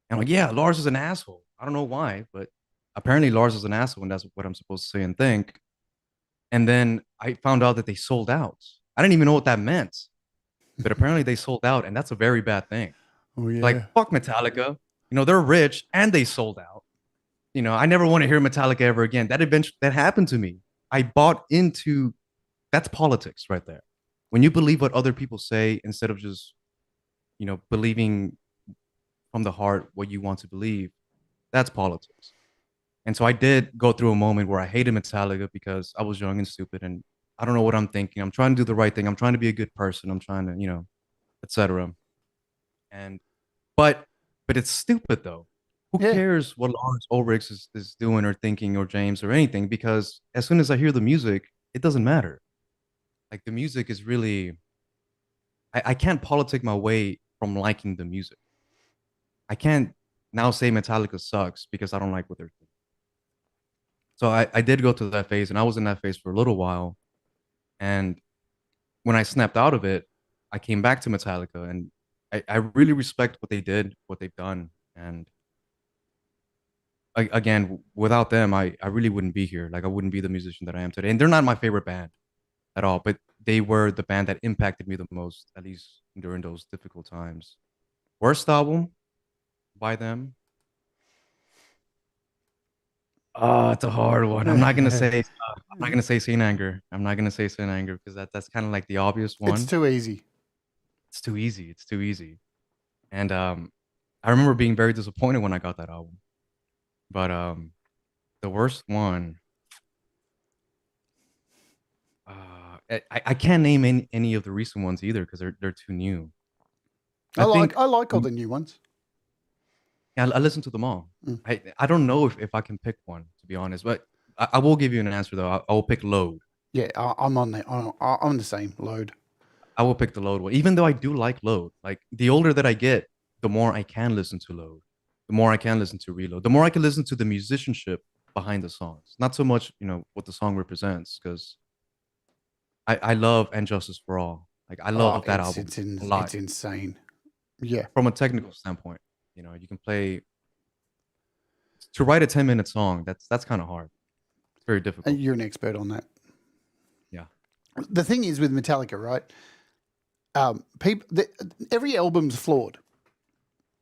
And I'm like, yeah, Lars is an asshole. I don't know why, but apparently Lars is an asshole, and that's what I'm supposed to say and think. And then I found out that they sold out. I didn't even know what that meant, but apparently they sold out, and that's a very bad thing. Oh yeah. Like, fuck Metallica. They're rich and they sold out. I never want to hear Metallica ever again. That happened to me. I bought into that's politics right there. When you believe what other people say instead of just, believing from the heart what you want to believe, that's politics. And so I did go through a moment where I hated Metallica because I was young and stupid and I don't know what I'm thinking. I'm trying to do the right thing. I'm trying to be a good person. I'm trying to, etc. And but it's stupid though. Who Yeah. cares what Lawrence Ulrich is doing or thinking or James or anything? Because as soon as I hear the music, it doesn't matter. Like the music is really I can't politic my way from liking the music. I can't now say Metallica sucks because I don't like what they're doing. So I did go to that phase and I was in that phase for a little while. And when I snapped out of it, I came back to Metallica and I really respect what they did, what they've done. And again, without them, I really wouldn't be here. Like I wouldn't be the musician that I am today. And they're not my favorite band at all, but they were the band that impacted me the most, at least during those difficult times. Worst album by them. Oh, it's a hard one. I'm not gonna say Saint Anger. I'm not gonna say Saint Anger because that's kind of like the obvious It's one. too easy. It's too easy. It's too easy. And I remember being very disappointed when I got that album. But the worst one, I can't name any of the recent ones either because they're too new. I I think like all the new ones. I listen to them all. Mm. I don't know if I can pick one to be honest, but I will give you an answer though. I will pick Load. Yeah, I'm on that. I'm on the same load. I will pick the Load one, even though I do like Load. Like the older that I get, the more I can listen to Load, the more I can listen to Reload, the more I can listen to the musicianship behind the songs. Not so much, what the song represents, because I love And Justice for All. Like I Oh, love that album a lot it's insane. Yeah, from a technical standpoint. You can play to write a 10-minute song. That's kind of hard. It's very difficult. you're an expert on that. Yeah. The thing is with Metallica, right? Every album's flawed.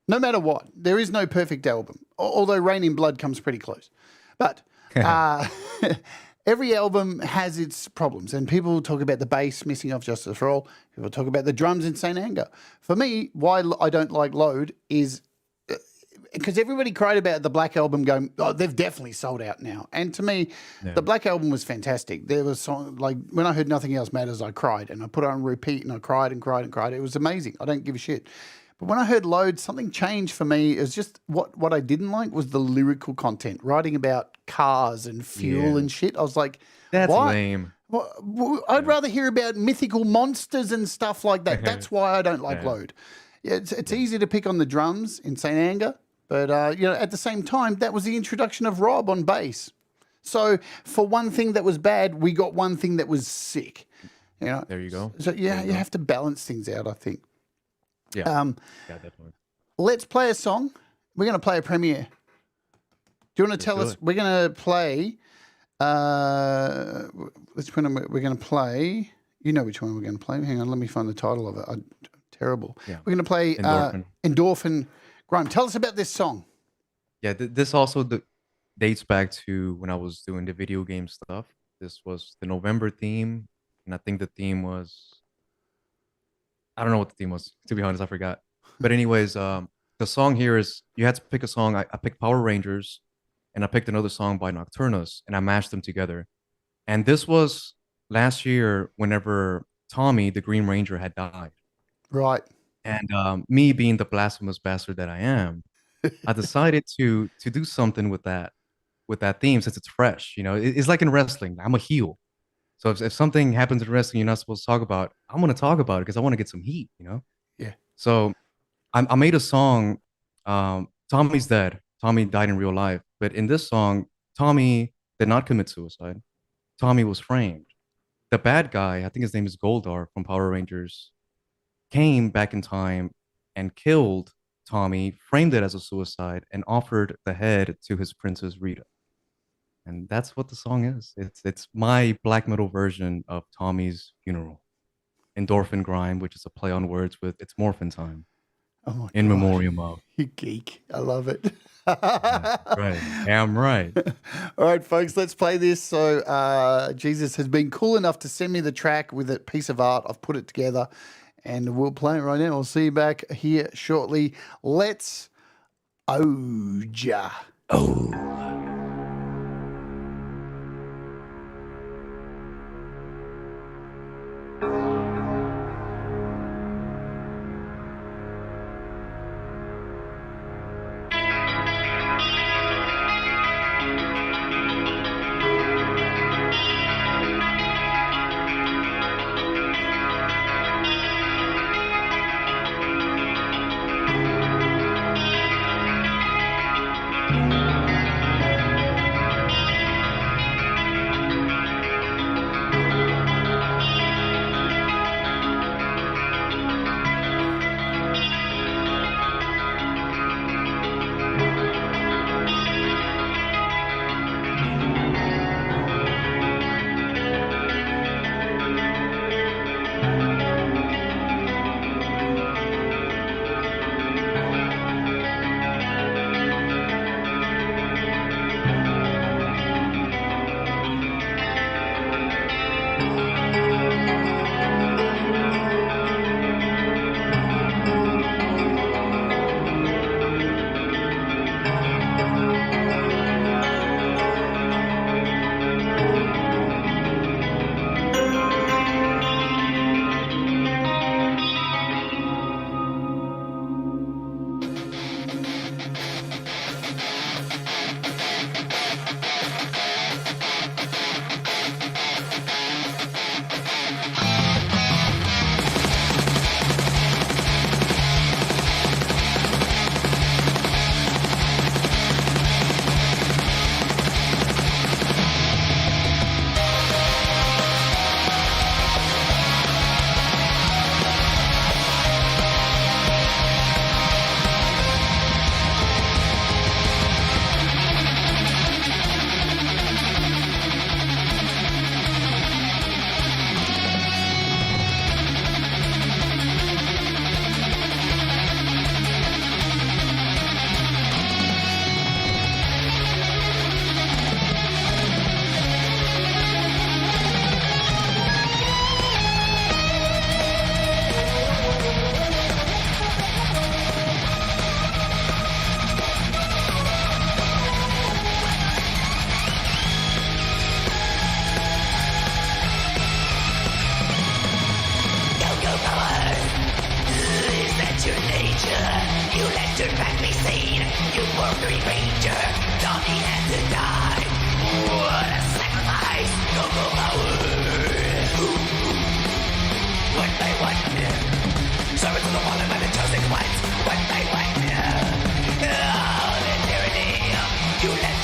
No matter what, there is no perfect album. Although Rain in Blood comes pretty close, but every album has its problems. And people talk about the bass missing off Justice for All. People talk about the drums in Saint Anger. For me, why I don't like Load is because everybody cried about the Black Album going, oh, they've definitely sold out now. And to me, the Black Album was fantastic. There was like when I heard Nothing Else Matters, I cried and I put it on repeat and I cried and cried and cried. It was amazing. I don't give a shit. But when I heard Load, something changed for me. It was just what I didn't like was the lyrical content, writing about cars and fuel and shit. I was like, that's what? lame. Well, I'd rather hear about mythical monsters and stuff like that. That's why I don't like Load. Yeah, it's easy to pick on the drums in St. Anger, but at the same time, that was the introduction of Rob on bass. So for one thing that was bad, we got one thing that was sick. There you go. So you have to balance things out, I think. Yeah. Definitely. Let's play a song. We're going to play a premiere. Do you want to tell us? We're going to play. Which one we're going to play? You know which one we're going to play. Hang on, let me find the title of it. Terrible. Yeah. We're going to play Endorphin Grime. Tell us about this song. Yeah, this also dates back to when I was doing the video game stuff. This was the November theme, and I think the theme was, I don't know what the theme was, to be honest, I forgot. But anyways, the song here is, you had to pick a song. I picked Power Rangers, and I picked another song by Nocturnus, and I mashed them together. And this was last year whenever Tommy, the Green Ranger, had died. Right. And me being the blasphemous bastard that I am, I decided to do something with that theme since it's fresh. It's like in wrestling. I'm a heel. So if something happens in wrestling you're not supposed to talk about, I'm going to talk about it because I want to get some heat, Yeah. So I made a song. Tommy's dead. Tommy died in real life. But in this song, Tommy did not commit suicide. Tommy was framed. The bad guy, I think his name is Goldar from Power Rangers, came back in time and killed Tommy, framed it as a suicide, and offered the head to his princess Rita. And that's what the song is. It's my black metal version of Tommy's funeral. Endorphin Grime, which is a play on words with It's Morphin Time. Oh, in memoriam of. You geek. I love it. Right. I'm right. All right, folks, let's play this. So Jesus has been cool enough to send me the track with a piece of art. I've put it together and we'll play it right now. I'll see you back here shortly. Let's Oja. Oh.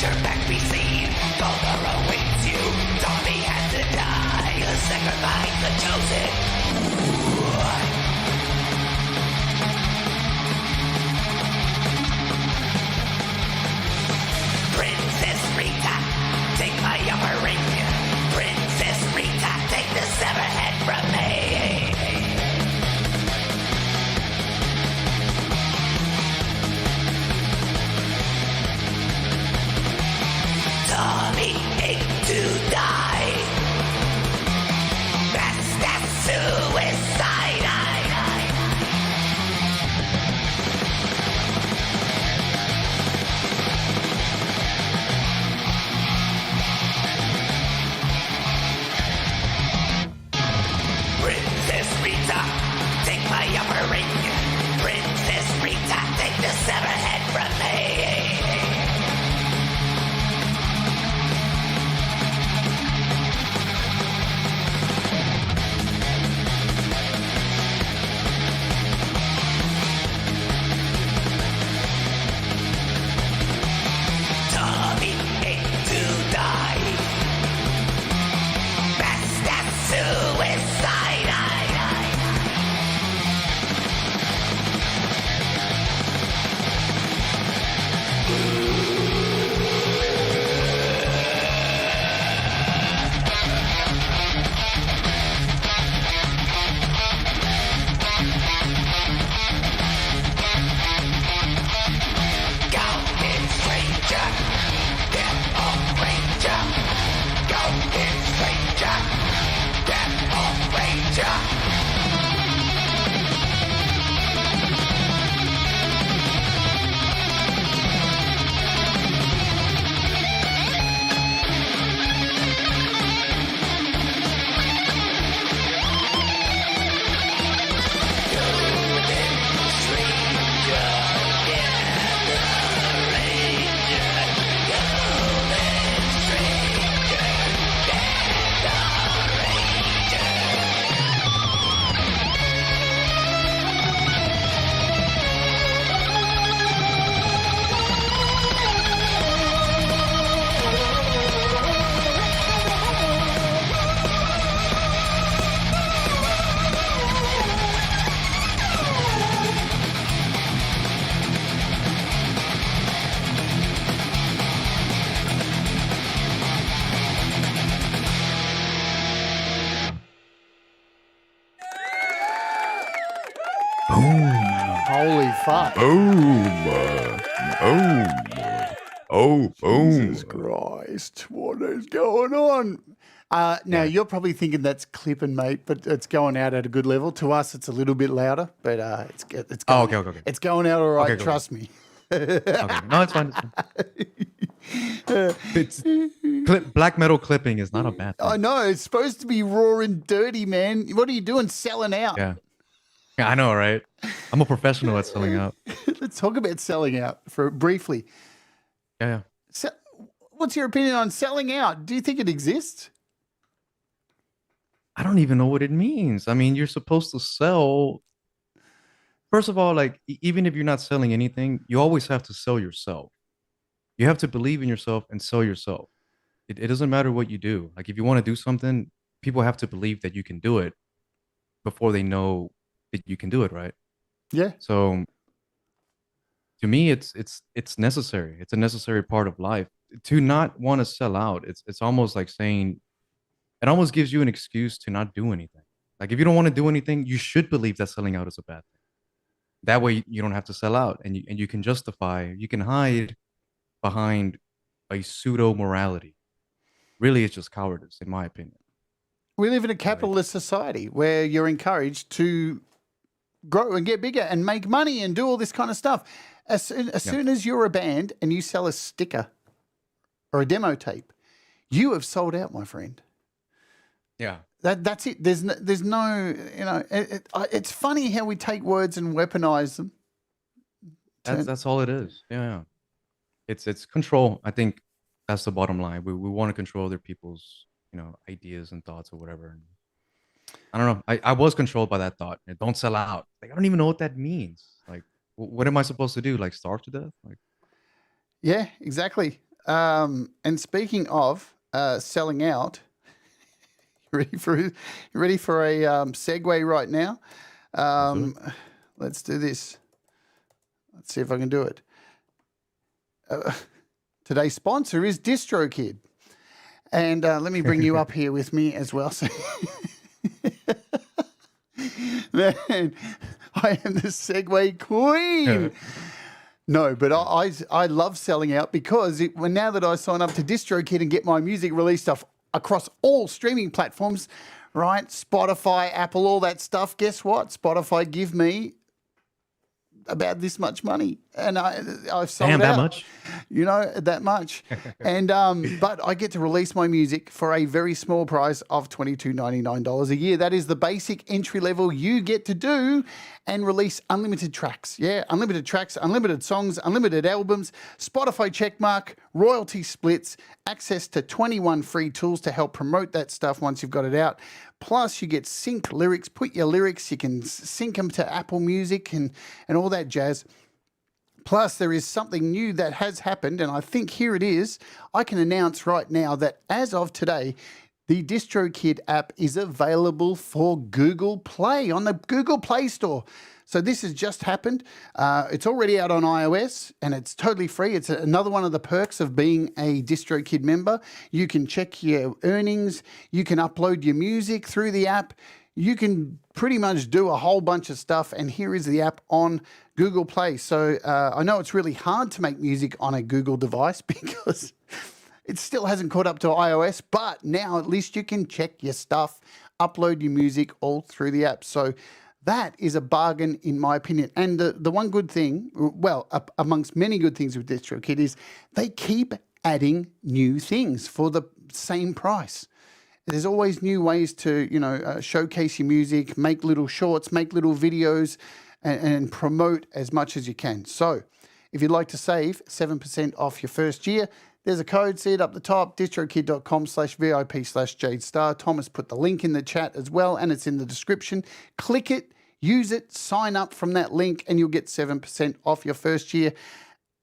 Turn back, be seen. Vulgar awaits you. Tommy has to die. A sacrifice, the chosen. Princess Rita, take my upper ring. Princess Rita, take the severed head from me. Tommy hate to die. That's suicide. Princess Rita, take my upper ring. Princess Rita, take the severed head from me. Tommy hate to die. That's suicide. Golden stranger, death ranger. Golden stranger, death ranger. Holy fuck. Jesus Christ. What is going on? Now, you're probably thinking that's clipping, mate, but it's going out at a good level. To us, it's a little bit louder, but it's going, okay. It's going out all right, Okay, cool. trust me. Okay. No, it's fine. Black metal clipping is not a bad thing. I know. It's supposed to be raw and dirty, man. What are you doing selling out? Yeah, I know, right? I'm a professional at selling out. Let's talk about selling out for briefly. Yeah. So, what's your opinion on selling out? Do you think it exists? I don't even know what it means. I mean, you're supposed to sell. First of all, like even if you're not selling anything, you always have to sell yourself. You have to believe in yourself and sell yourself. It doesn't matter what you do. Like if you want to do something, people have to believe that you can do it before they know that you can do it, right? Yeah. So to me, it's necessary. It's a necessary part of life. To not want to sell out, it's almost like saying it almost gives you an excuse to not do anything. Like if you don't want to do anything, you should believe that selling out is a bad thing. That way you don't have to sell out and you can justify, you can hide behind a pseudo morality. Really, it's just cowardice, in my opinion. We live in a capitalist society where you're encouraged to grow and get bigger and make money and do all this kind of stuff. As soon as you're a band and you sell a sticker or a demo tape, you have sold out, my friend. Yeah. That's it. There's no you know, it's funny how we take words and weaponize them. That's all it is. Yeah. It's control. I think that's the bottom line. We want to control other people's, ideas and thoughts or whatever. And I don't know. I was controlled by that thought. Don't sell out. Like I don't even know what that means. Like what am I supposed to do? Like starve to death? Like yeah, exactly. And speaking of selling out, ready for a segue right now? Let's do this. Let's see if I can do it. Today's sponsor is DistroKid. And let me bring you up here with me as well. So man, I am the segue queen. No, but I love selling out because now that I sign up to DistroKid and get my music released across all streaming platforms, right? Spotify, Apple, all that stuff. Guess what? Spotify give me about this much money, and I've sold out. That much? You know, that much. And but I get to release my music for a very small price of $22.99 a year. That is the basic entry level you get to do and release unlimited tracks. Yeah, unlimited tracks, unlimited songs, unlimited albums, Spotify checkmark, royalty splits, access to 21 free tools to help promote that stuff once you've got it out. Plus, you get synced lyrics, put your lyrics, you can sync them to Apple Music and all that jazz. Plus, there is something new that has happened, and I think here it is. I can announce right now that as of today, the DistroKid app is available for Google Play on the Google Play Store. So this has just happened. It's already out on iOS, and it's totally free. It's another one of the perks of being a DistroKid member. You can check your earnings. You can upload your music through the app. You can pretty much do a whole bunch of stuff, and here is the app on Google Play. So I know it's really hard to make music on a Google device because it still hasn't caught up to iOS, but now at least you can check your stuff, upload your music all through the app. So that is a bargain, in my opinion. And the one good thing, well, amongst many good things with DistroKid, is they keep adding new things for the same price. There's always new ways to, showcase your music, make little shorts, make little videos, and promote as much as you can. So if you'd like to save 7% off your first year, there's a code, see it up the top, distrokid.com/VIP/Jade Starr. Thomas put the link in the chat as well, and it's in the description. Click it, use it, sign up from that link, and you'll get 7% off your first year.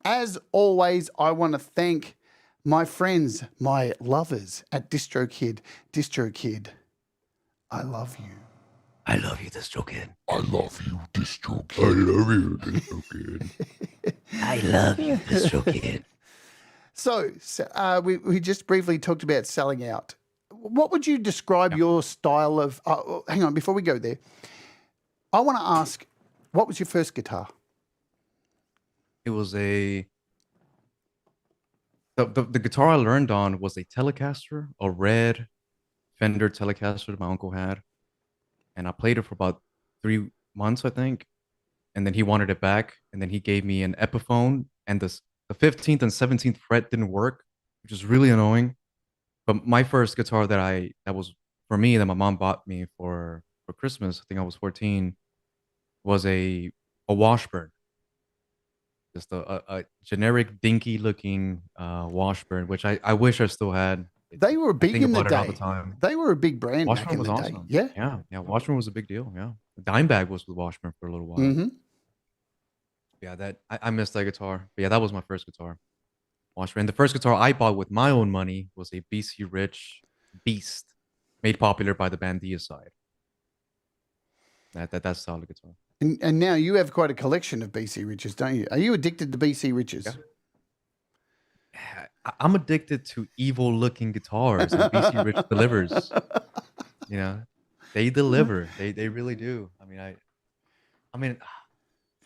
As always, I want to thank my friends, my lovers at DistroKid. DistroKid, I love you. I love you, DistroKid. I love you, DistroKid. I love you, DistroKid. I love you, DistroKid. So we just briefly talked about selling out. What would you describe your style of... hang on, before we go there, I want to ask, what was your first guitar? It was the guitar I learned on was a Telecaster, a red Fender Telecaster that my uncle had. And I played it for about 3 months, I think. And then he wanted it back. And then he gave me an Epiphone, and the 15th and 17th fret didn't work, which is really annoying. But my first guitar that was for me, that my mom bought me for Christmas, I think I was 14, was a Washburn. Just a generic dinky looking Washburn, which I wish I still had. They were big in the day. All the time. They were a big brand back in the day. Yeah. Yeah. Washburn was a big deal. Yeah. Dimebag was with Washburn for a little while. Mm-hmm. Yeah, I missed that guitar. But yeah, that was my first guitar. Washburn. And the first guitar I bought with my own money was a BC Rich Beast, made popular by the band Deicide. That's solid guitar. And now you have quite a collection of BC Riches, don't you? Are you addicted to BC Riches? Yeah. I'm addicted to evil looking guitars, and BC Rich delivers. You know, they deliver. They really do. I mean,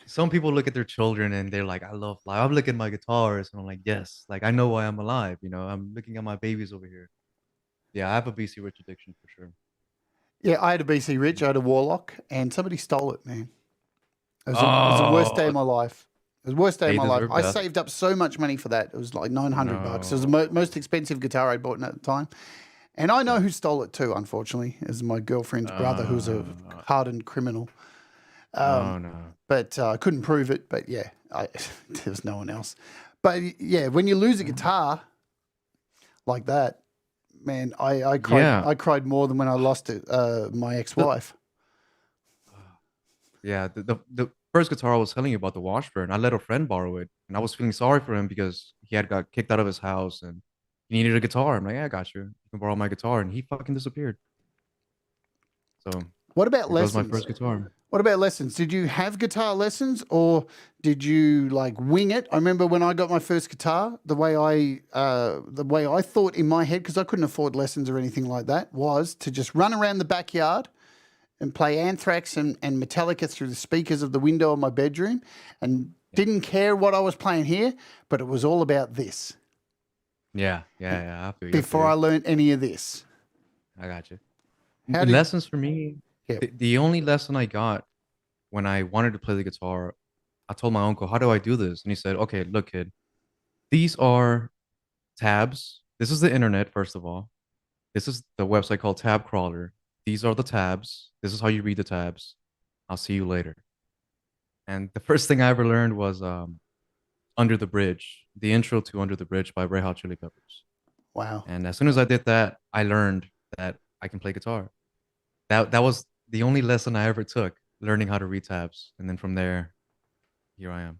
some people look at their children and they're like, I love life. I'm looking at my guitars and I'm like, yes, like I know why I'm alive. I'm looking at my babies over here. Yeah, I have a BC Rich addiction for sure. Yeah, I had a BC Rich, I had a Warlock, and somebody stole it, man. It was the worst day of my life. It was the worst day of my life. I saved up so much money for that. It was like $900. It was the most expensive guitar I'd bought at the time. And I know who stole it too, unfortunately. It was my girlfriend's brother, who's a hardened criminal. But I couldn't prove it. But yeah, there was no one else. But yeah, when you lose a guitar like that, man, I cried. Yeah. I cried more than when I lost my ex-wife. Yeah, first guitar I was telling you about, the Washburn, I let a friend borrow it, and I was feeling sorry for him because he had got kicked out of his house and he needed a guitar. I'm like, yeah, I got you. You can borrow my guitar, and he fucking disappeared. So What about there goes my lessons? first guitar. What about lessons? Did you have guitar lessons or did you like wing it? I remember when I got my first guitar, the way I thought in my head, because I couldn't afford lessons or anything like that, was to just run around the backyard and play Anthrax and Metallica through the speakers of the window of my bedroom, and didn't care what I was playing here, but it was all about this Yeah. I feel you. before I learned any of this. I got you. How did Lessons for me, Yeah. the only lesson I got when I wanted to play the guitar, I told my uncle, how do I do this? And he said, okay, look, kid, these are tabs. This is the internet, first of all. This is the website called Tab Crawler. These are the tabs. This is how you read the tabs. I'll see you later. And the first thing I ever learned was Under the Bridge, the intro to Under the Bridge by Red Hot Chili Peppers. Wow. And as soon as I did that, I learned that I can play guitar. That was the only lesson I ever took, learning how to read tabs. And then from there, here I am.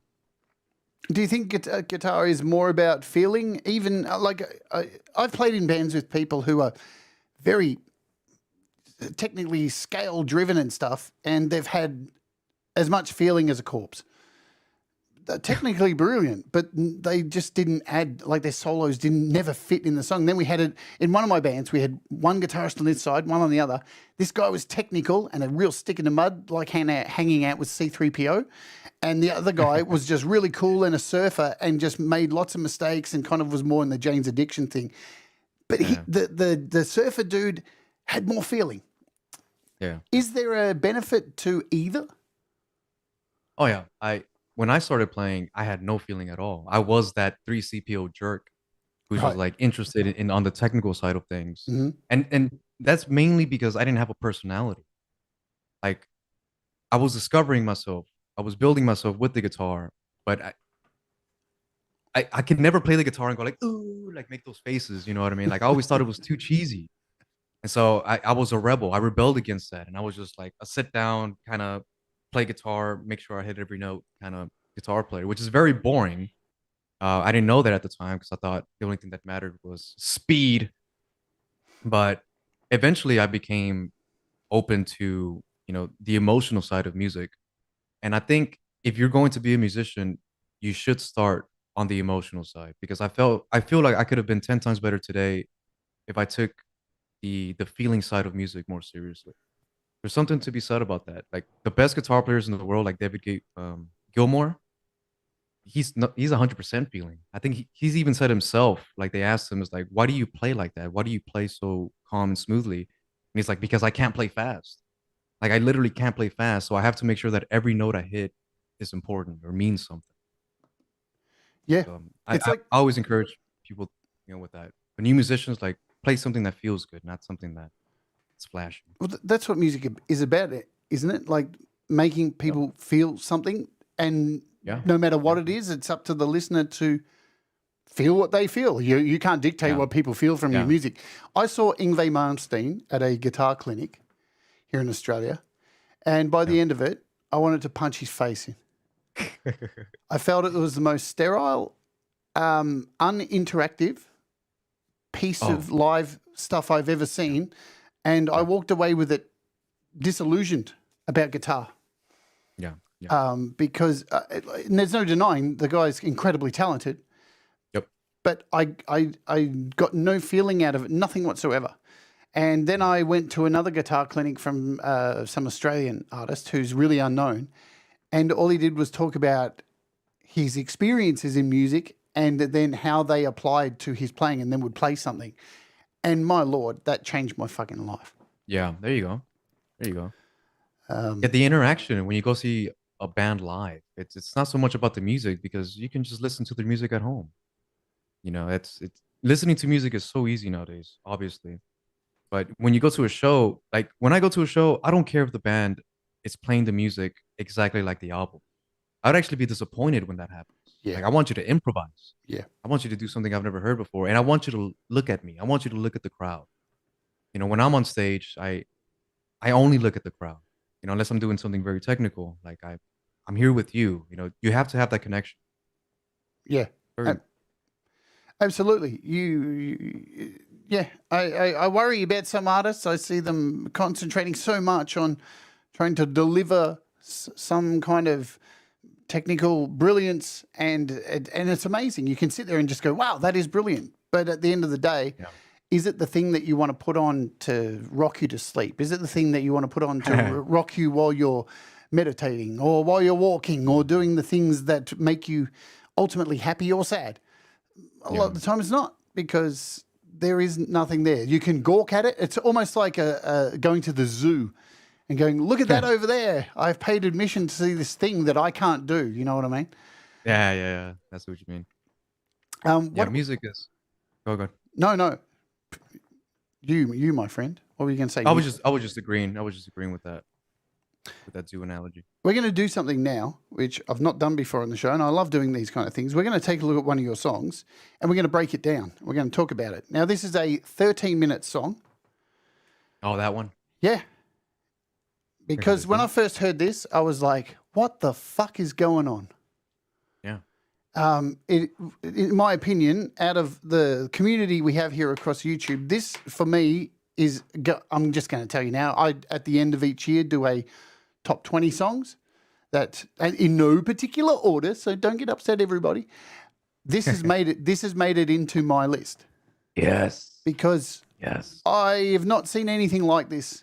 Do you think guitar is more about feeling? Even I've played in bands with people who are very technically scale driven and stuff, and they've had as much feeling as a corpse. They're technically brilliant, but they just didn't add, like their solos didn't never fit in the song. Then we had it in one of my bands, we had one guitarist on this side, one on the other. This guy was technical and a real stick in the mud, like hanging out with C3PO. And the other guy was just really cool and a surfer and just made lots of mistakes and kind of was more in the Jane's Addiction thing. But the surfer dude had more feeling. Yeah. Is there a benefit to either? Oh yeah. When I started playing, I had no feeling at all. I was that 3CPO jerk who's Right. just like interested in on the technical side of things. Mm-hmm. And that's mainly because I didn't have a personality. Like I was discovering myself. I was building myself with the guitar, but I could never play the guitar and go like, ooh, like make those faces, you know what I mean? Like I always thought it was too cheesy. And so I was a rebel. I rebelled against that. And I was just like a sit down, kind of play guitar, make sure I hit every note kind of guitar player, which is very boring. I didn't know that at the time because I thought the only thing that mattered was speed. But eventually I became open to, the emotional side of music. And I think if you're going to be a musician, you should start on the emotional side because I feel like I could have been 10 times better today if I took the feeling side of music more seriously. There's something to be said about that. Like the best guitar players in the world, like Gilmore, he's 100% feeling. I think he's even said himself, like they asked him, is like, why do you play like that? Why do you play so calm and smoothly? And he's like, because I can't play fast. Like I literally can't play fast, so I have to make sure that every note I hit is important or means something. Yeah. So, It's I like always encourage people, with that. But new musicians, like play something that feels good, not something that it's flashy. Well, that's what music is about, isn't it? Like making people feel something, and Yeah. no matter what it is, it's up to the listener to feel what they feel. You can't dictate Yeah. what people feel from your Yeah. music. I saw Yngwie Malmsteen at a guitar clinic here in Australia, and by the end of it, I wanted to punch his face in. I felt it was the most sterile, uninteractive piece of live stuff I've ever seen. And I walked away with it disillusioned about guitar. Yeah. Because and there's no denying the guy's incredibly talented. Yep. But I got no feeling out of it, nothing whatsoever. And then I went to another guitar clinic from some Australian artist who's really unknown. And all he did was talk about his experiences in music and then how they applied to his playing, and then would play something. And my Lord, that changed my fucking life. Yeah. There you go. The interaction when you go see a band live, it's not so much about the music because you can just listen to the music at home. It's listening to music is so easy nowadays, obviously. But when you go to a show, like when I go to a show, I don't care if the band is playing the music exactly like the album. I'd actually be disappointed when that happens. Yeah. Like I want you to improvise. Yeah. I want you to do something I've never heard before, and I want you to look at me. I want you to look at the crowd. When I'm on stage, I only look at the crowd. Unless I'm doing something very technical, like I'm here with you. You know, you have to have that connection. Yeah. Very, Absolutely. Yeah. I worry about some artists. I see them concentrating so much on trying to deliver some kind of technical brilliance, and it's amazing. You can sit there and just go, wow, that is brilliant. But at the end of the day, yeah. is it the thing that you want to put on to rock you to sleep? Is it the thing that you want to put on to rock you while you're meditating or while you're walking or doing the things that make you ultimately happy or sad? A lot of the time it's not, because there is nothing there. You can gawk at it. It's almost like going to the zoo and going, look at that over there. I've paid admission to see this thing that I can't do. You know what I mean? Yeah. That's what you mean. Yeah, music is. Go go. No. You, my friend. What were you going to say? I was just agreeing. I was just agreeing with that zoo analogy. We're going to do something now, which I've not done before on the show, and I love doing these kind of things. We're going to take a look at one of your songs, and we're going to break it down. We're going to talk about it. Now, this is a 13-minute song. Oh, that one. Yeah. Because when I first heard this, I was like, what the fuck is going on? Yeah. In my opinion, out of the community we have here across YouTube, this for me is, I'm just going to tell you now, I, at the end of each year, do a top 20 songs that, and in no particular order, so don't get upset, everybody. This has made it into my list. Yes. Because Yes. I have not seen anything like this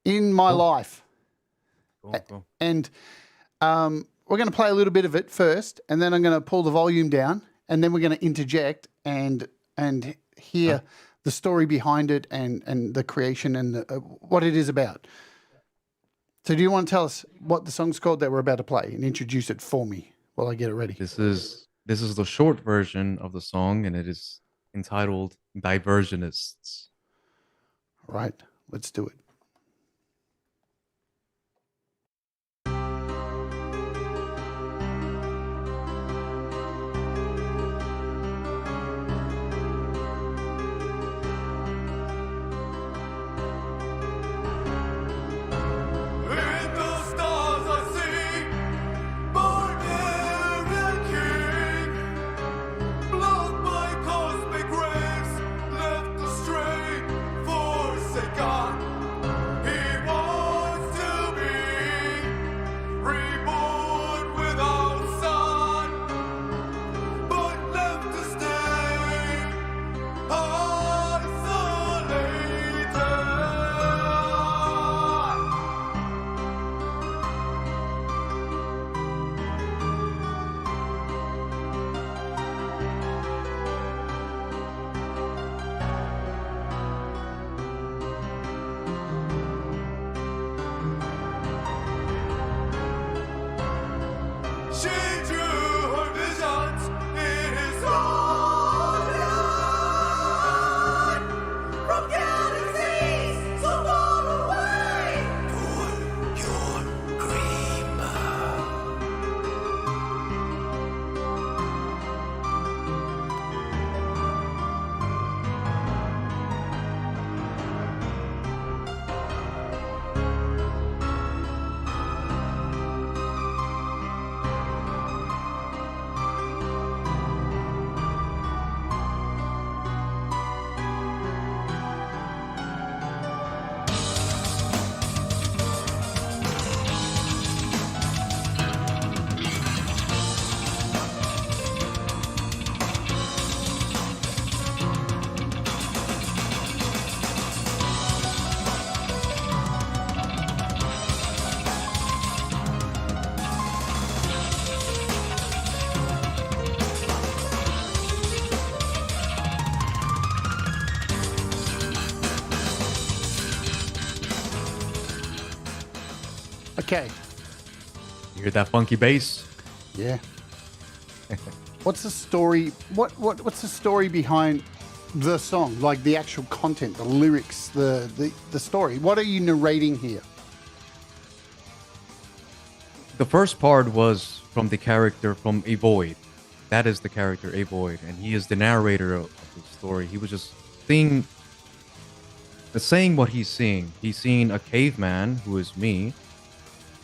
in my life. Cool. And we're going to play a little bit of it first, and then I'm going to pull the volume down, and then we're going to interject and hear the story behind it and the creation and what it is about. So do you want to tell us what the song's called that we're about to play and introduce it for me while I get it ready? This is the short version of the song, and it is entitled Divergenists. All right, let's do it. In the stars I see barbarian king, blocked by cosmic rays, left astray, forsaken. He wants to be reborn without sun, but left to stay isolated. She drew her visions in his own light from galaxies so far away. Pull your creamer. Okay. You hear that funky bass? Yeah. What's the story? What's the story behind the song? Like the actual content, the lyrics, the story. What are you narrating here? The first part was from the character from A Void. That is the character A Void, and he is the narrator of the story. He was just saying what he's seeing. He's seeing a caveman, who is me,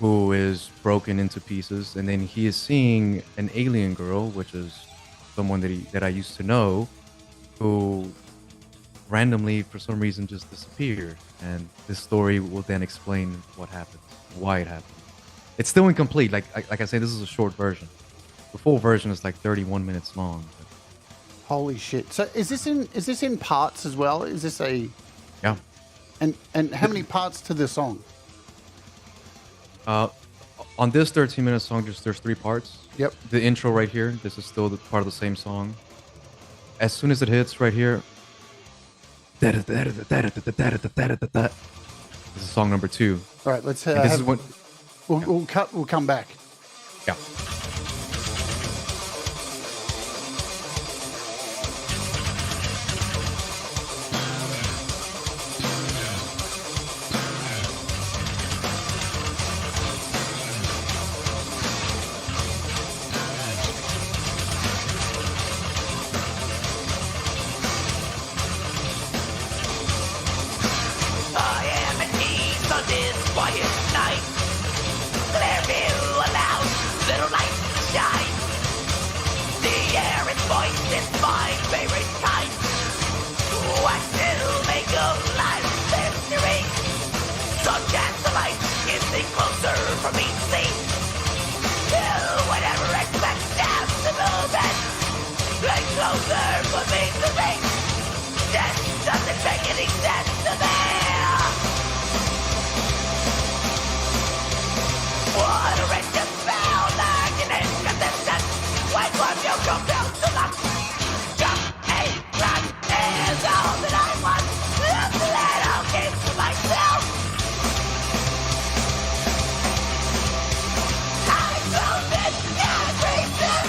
who is broken into pieces, and then he is seeing an alien girl, which is someone that I used to know, who randomly, for some reason, just disappeared. And this story will then explain what happened, why it happened. It's still incomplete. Like I say, this is a short version. The full version is like 31 minutes long. Holy shit! So is this in parts as well? Is this a Yeah. and how many parts to the song? On this 13-minute song, there's 3 parts. Yep. The intro right here. This is still part of the same song. As soon as it hits right here, this is song number 2. All right, let's. And this is what. We'll cut. We'll come back. Yeah. I am at ease on this quiet night. Clear view allows little light to shine. The air is moist, it's my favorite kind. What to make of life's mystery? Some chance the light is the closer from each scene. To whatever expects down the movement. Like closer for me to reach. That doesn't make any sense to me. What a wretched spell, like an inconsistent. When one you come down to luck. Just a glance is all that I want. Just a little gift to myself. I found it every step.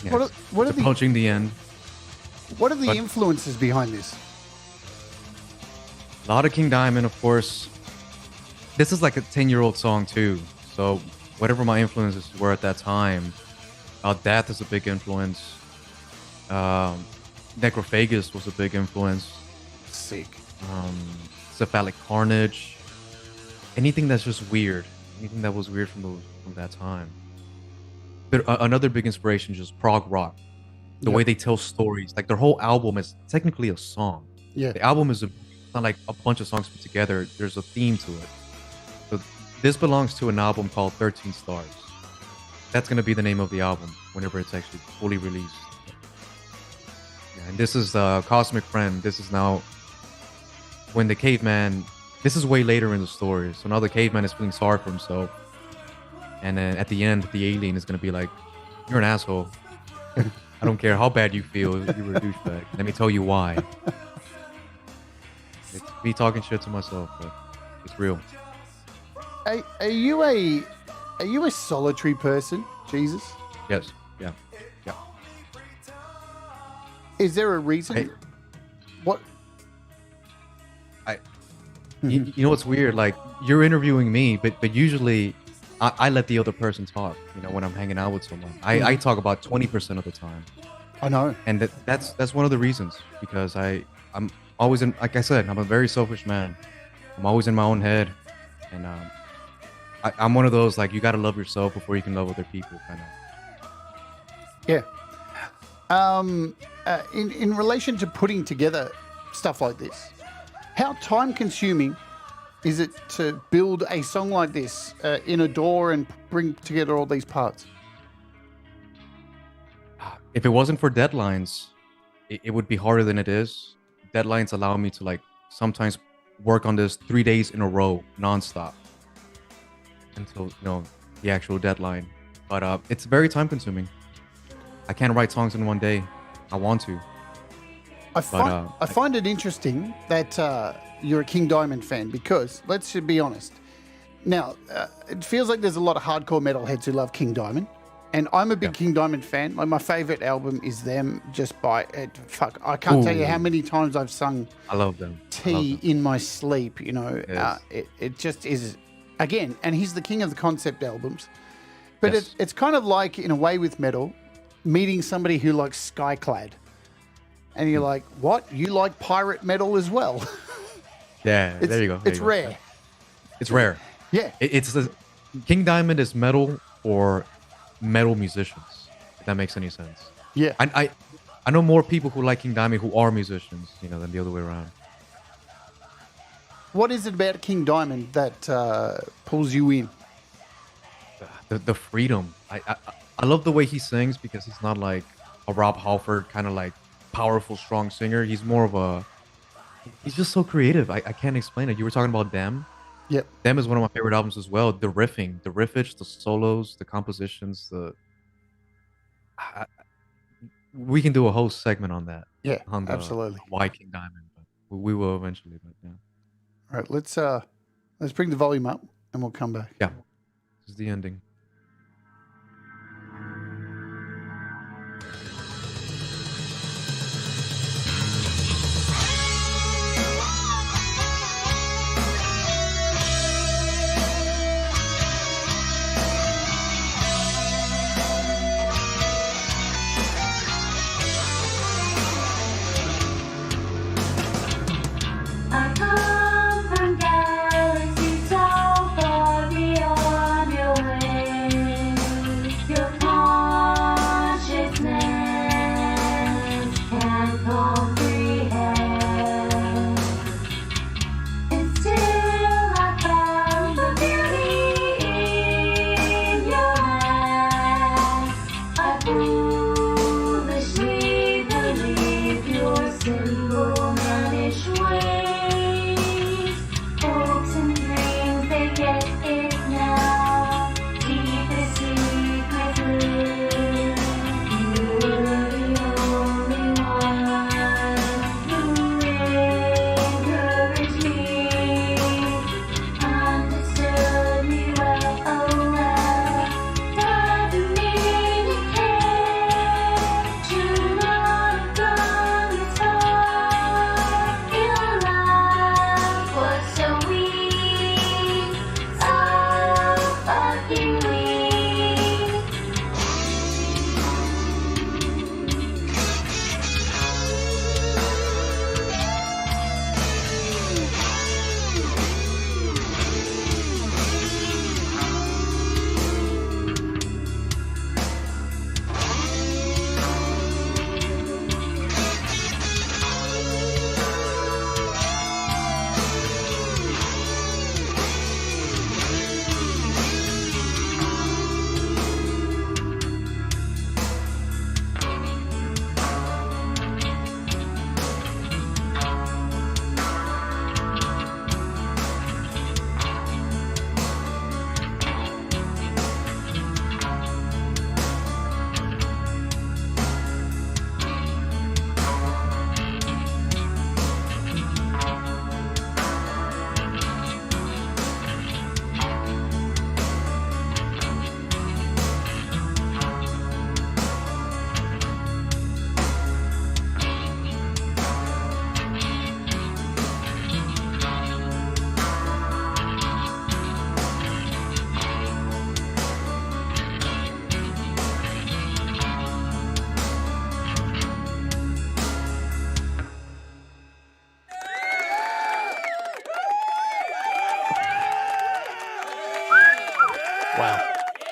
Yeah, What are it's the approaching the end. what are the But- influences behind this? A lot of King Diamond, of course. This is like a 10-year-old song too. So whatever my influences were at that time, Death is a big influence. Necrophagus was a big influence. Sick. Cephalic Carnage. Anything that's just weird. Anything that was weird from that time. But another big inspiration is just prog rock. The way they tell stories. Like their whole album is technically a song. Yeah. The album is not like a bunch of songs put together. There's a theme to it. So this belongs to an album called 13 Stars. That's going to be the name of the album whenever it's actually fully released. Yeah, and this is Cosmic Friend. This is now when the caveman... This is way later in the story. So now the caveman is feeling sorry for himself. And then at the end, the alien is going to be like, you're an asshole. I don't care how bad you feel. You were a douchebag. Let me tell you why. It's me talking shit to myself, but it's real. Are you a solitary person, Jesus? Yes. Yeah. Yeah. Is there a reason? Hey. What? You know what's weird? Like you're interviewing me, but usually I let the other person talk. You know, when I'm hanging out with someone, I talk about 20% of the time, I know. and that's one of the reasons because I'm always in. Like I said, I'm a very selfish man. I'm always in my own head, and I'm one of those like you got to love yourself before you can love other people, kind of. Yeah. In relation to putting together stuff like this, how time consuming is it to build a song like this in a DAW and bring together all these parts? If it wasn't for deadlines, it would be harder than it is. Deadlines allow me to like sometimes work on this 3 days in a row, nonstop, until the actual deadline. But it's very time consuming. I can't write songs in one day. I want to. I find it interesting that you're a King Diamond fan because, let's be honest, now it feels like there's a lot of hardcore metalheads who love King Diamond, and I'm a big King Diamond fan. Like my favorite album is them. Just by it, fuck, I can't tell you how many times I've sung. I love them. Tea in my sleep. Yes. It just is. Again, and he's the king of the concept albums, but Yes. it's kind of like in a way with metal, meeting somebody who likes Skyclad. And you're like, what? You like pirate metal as well? Yeah, there you go. It's rare. It's rare. Yeah. It's the King Diamond is metal for metal musicians. If that makes any sense. Yeah. I know more people who like King Diamond who are musicians, than the other way around. What is it about King Diamond that pulls you in? The freedom. I love the way he sings because he's not like a Rob Halford kind of like powerful, strong singer. He's more of he's just so creative. I can't explain it. You were talking about Them. Yep. Them is one of my favorite albums as well. The riffing, the riffage, the solos, the compositions, we can do a whole segment on that. Yeah, on absolutely. Why King Diamond, but we will eventually. But yeah. All right, let's bring the volume up and we'll come back. Yeah. This is the ending. I come from galaxies so far beyond your way.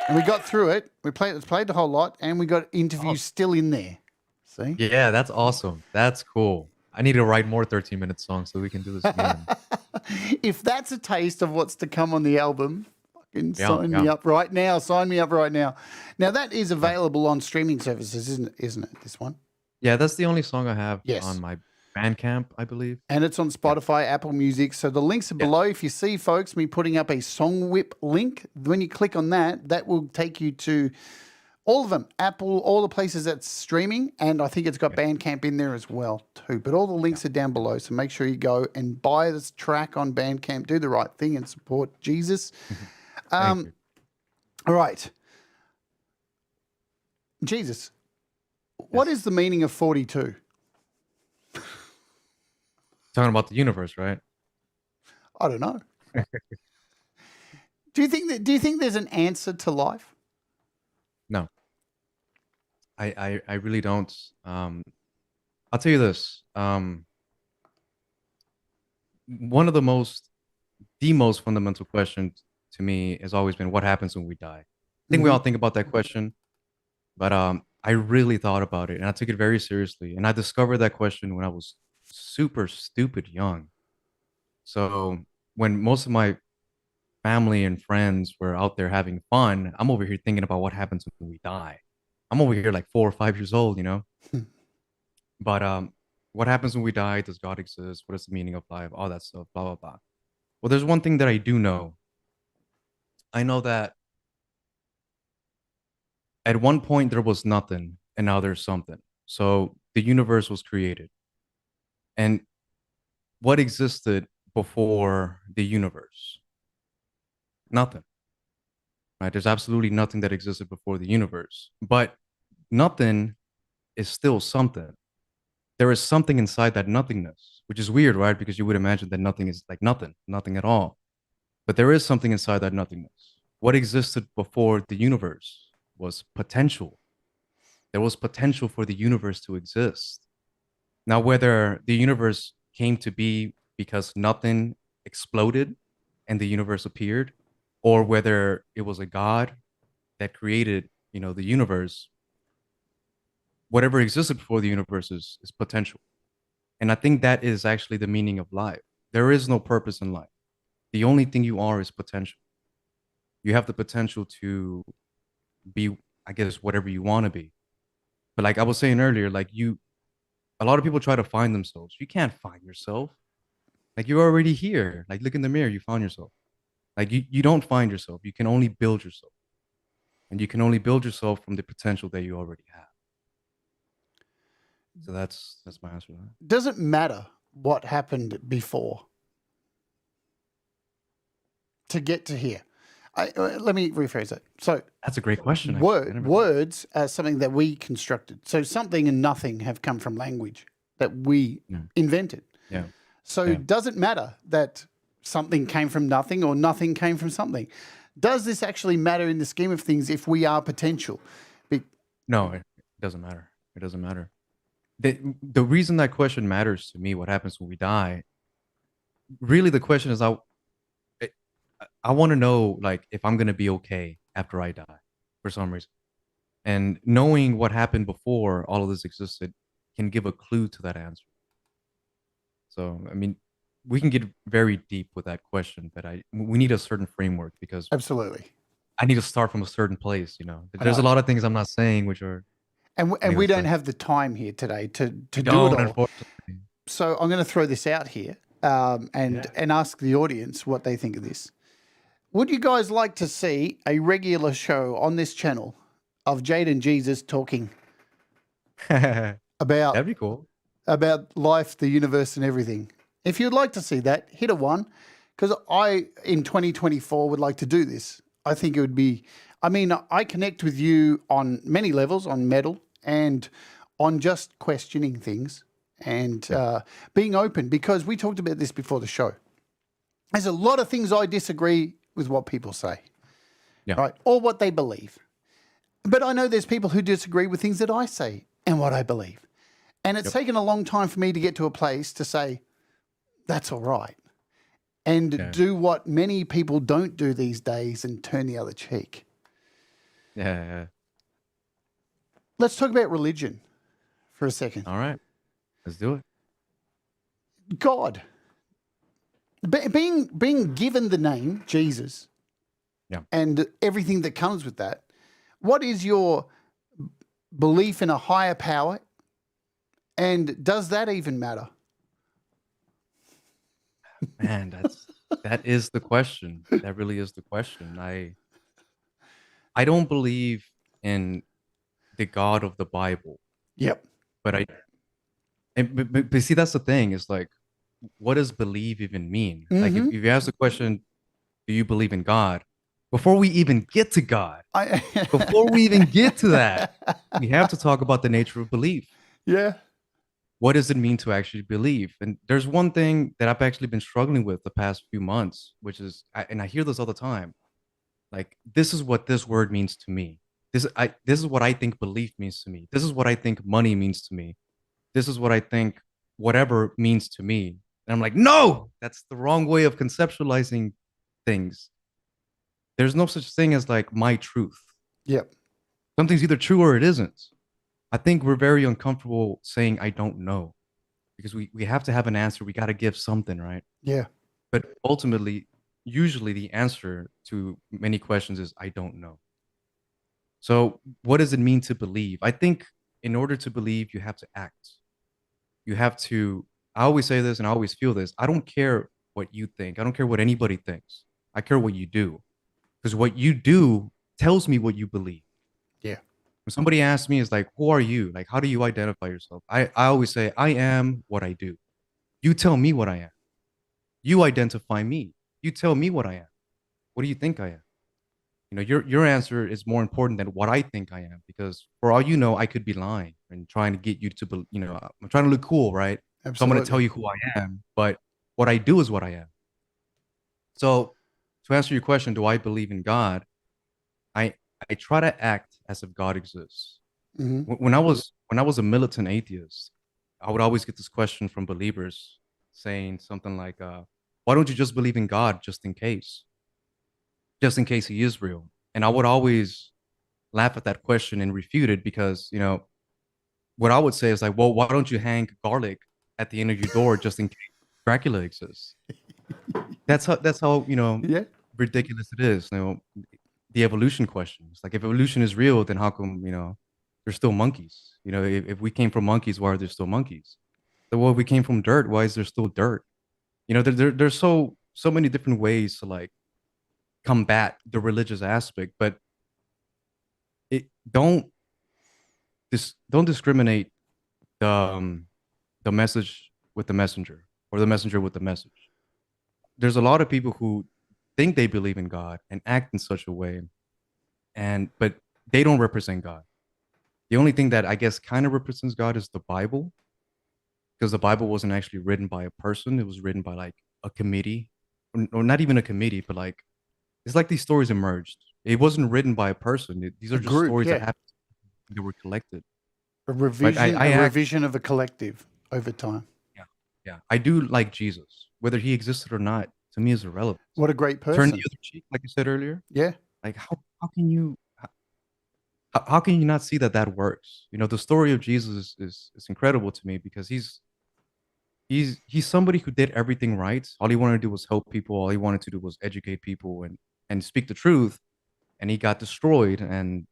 And we got through it. We played the whole lot, and we got interviews still in there. See? Yeah, that's awesome. That's cool. I need to write more 13-minute songs so we can do this again. If that's a taste of what's to come on the album, fucking sign me yeah. up right now. Sign me up right now. Now that is available on streaming services, isn't it? This one. Yeah, that's the only song I have Yes. on my Bandcamp, I believe. And it's on Spotify, Apple Music. So the links are below. If you see, folks, me putting up a Song Whip link, when you click on that, that will take you to all of them. Apple, all the places that's streaming. And I think it's got Bandcamp in there as well, too. But all the links are down below. So make sure you go and buy this track on Bandcamp. Do the right thing and support Jesus. Thank you. All right. Jesus, what is the meaning of 42? Talking about the universe, right? I don't know. Do you think there's an answer to life? No. I really don't. I'll tell you this. One of the most fundamental questions to me has always been, what happens when we die? I think we all think about that question, but I really thought about it and I took it very seriously. And I discovered that question when I was super stupid young. So when most of my family and friends were out there having fun, I'm over here thinking about what happens when we die. I'm over here like 4 or 5 years old, you know? But what happens when we die? Does God exist? What is the meaning of life? All that stuff, blah, blah, blah. Well, there's one thing that I do know. I know that at one point there was nothing and now there's something. So the universe was created. And what existed before the universe? Nothing. Right? There's absolutely nothing that existed before the universe. But nothing is still something. There is something inside that nothingness, which is weird, right? Because you would imagine that nothing is like nothing at all. But there is something inside that nothingness. What existed before the universe was potential. There was potential for the universe to exist. Now, whether the universe came to be because nothing exploded and the universe appeared, or whether it was a God that created, the universe, whatever existed before the universe is potential. And I think that is actually the meaning of life. There is no purpose in life. The only thing you are is potential. You have the potential to be, I guess, whatever you want to be. But like I was saying earlier, a lot of people try to find themselves. You can't find yourself. Like you're already here. Like look in the mirror, you found yourself. Like you don't find yourself. You can only build yourself. And you can only build yourself from the potential that you already have. So that's my answer to that. Doesn't matter what happened before to get to here. Let me rephrase it. So That's a great question. words are something that we constructed. So something and nothing have come from language that we invented. Yeah. So does it matter that something came from nothing or nothing came from something? Does this actually matter in the scheme of things if we are potential? No, it doesn't matter. It doesn't matter. The reason that question matters to me, what happens when we die, really the question is I want to know like if I'm going to be okay after I die for some reason. And knowing what happened before all of this existed can give a clue to that answer. So, I mean, we can get very deep with that question, but we need a certain framework because Absolutely. I need to start from a certain place, There's a lot of things I'm not saying which are And we don't have the time here today to do it all. Unfortunately. So I'm going to throw this out here and ask the audience what they think of this. Would you guys like to see a regular show on this channel of Jade and Jesus talking about That'd be cool. about life, the universe, and everything? If you'd like to see that, hit a 1, because I, in 2024, would like to do this. I think it would be, I connect with you on many levels, on metal and on just questioning things and being open, because we talked about this before the show. There's a lot of things I disagree with what people say, right? Or what they believe. But I know there's people who disagree with things that I say and what I believe. And it's taken a long time for me to get to a place to say, that's all right. And do what many people don't do these days and turn the other cheek. Yeah. Let's talk about religion for a second. All right. Let's do it. God, being given the name Jesus, Yeah. and everything that comes with that, what is your belief in a higher power? And does that even matter? Man, that is the question. That really is the question. I don't believe in the God of the Bible, Yep. but but see, that's the thing. Is like, what does believe even mean? Like, if you ask the question, do you believe in God? Before we even get to God, before we even get to that, we have to talk about the nature of belief. Yeah. What does it mean to actually believe? And there's one thing that I've actually been struggling with the past few months, which is, and I hear this all the time. Like, this is what this word means to me. This is what I think belief means to me. This is what I think money means to me. This is what I think whatever means to me. And I'm like, no, that's the wrong way of conceptualizing things. There's no such thing as like my truth. Yep. Something's either true or it isn't. I think we're very uncomfortable saying I don't know because we have to have an answer. We got to give something, right? Yeah. But ultimately, usually the answer to many questions is I don't know. So, what does it mean to believe? I think in order to believe, you have to act. You have to, I always say this and I always feel this. I don't care what you think. I don't care what anybody thinks. I care what you do. Because what you do tells me what you believe. Yeah. When somebody asks me, is like, who are you? Like, how do you identify yourself? I always say, I am what I do. You tell me what I am. You identify me. You tell me what I am. What do you think I am? You know, your answer is more important than what I think I am, because for all you know, I could be lying and trying to get you to, you know, I'm trying to look cool, right? So I'm going to tell Absolutely. you who I am, but what I do is what I am. So to answer your question, do I believe in God? I I try to act as if God exists. Mm-hmm. When I was a militant atheist, I would always get this question from believers saying something like, "Why don't you just believe in God just in case He is real?" And I would always laugh at that question and refute it because what I would say is like, "Well, why don't you hang garlic at the end of your door just in case Dracula exists?" That's how Yeah. ridiculous it is. The evolution questions. Like, if evolution is real, then how come, there's still monkeys? If we came from monkeys, why are there still monkeys? Well, if we came from dirt, why is there still dirt? There's so many different ways to like combat the religious aspect, but it don't discriminate the message with the messenger or the messenger with the message. There's a lot of people who think they believe in God and act in such a way, but they don't represent God. The only thing that I guess kind of represents God is the Bible, because the Bible wasn't actually written by a person. It was written by like a committee, or not even a committee, but like it's like these stories emerged. It wasn't written by a person. These A are just group. stories that Yeah. happened. They were collected. A But I, revision. I A act, revision of a collective over time. yeah, yeah. I do like Jesus, whether he existed or not. To me, is irrelevant. What a great Turn the person. other cheek, like you said earlier. Yeah. Like, how can you not see that that works? The story of Jesus is incredible to me because he's somebody who did everything right. All he wanted to do was help people. All he wanted to do was educate people and speak the truth. And he got destroyed and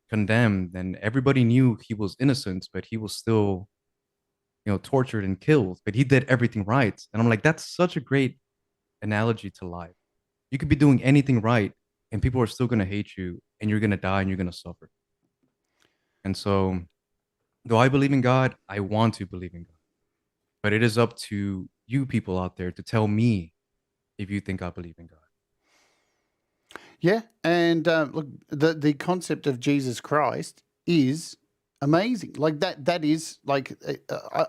condemned, and everybody knew he was innocent, but he was still, tortured and killed. But he did everything right. And I'm like, that's such a great analogy to life. You could be doing anything right, and people are still gonna hate you, and you're gonna die, and you're gonna suffer. And so, do I believe in God? I want to believe in God. But it is up to you people out there to tell me if you think I believe in God. Yeah. And look, the concept of Jesus Christ is amazing. Like that is like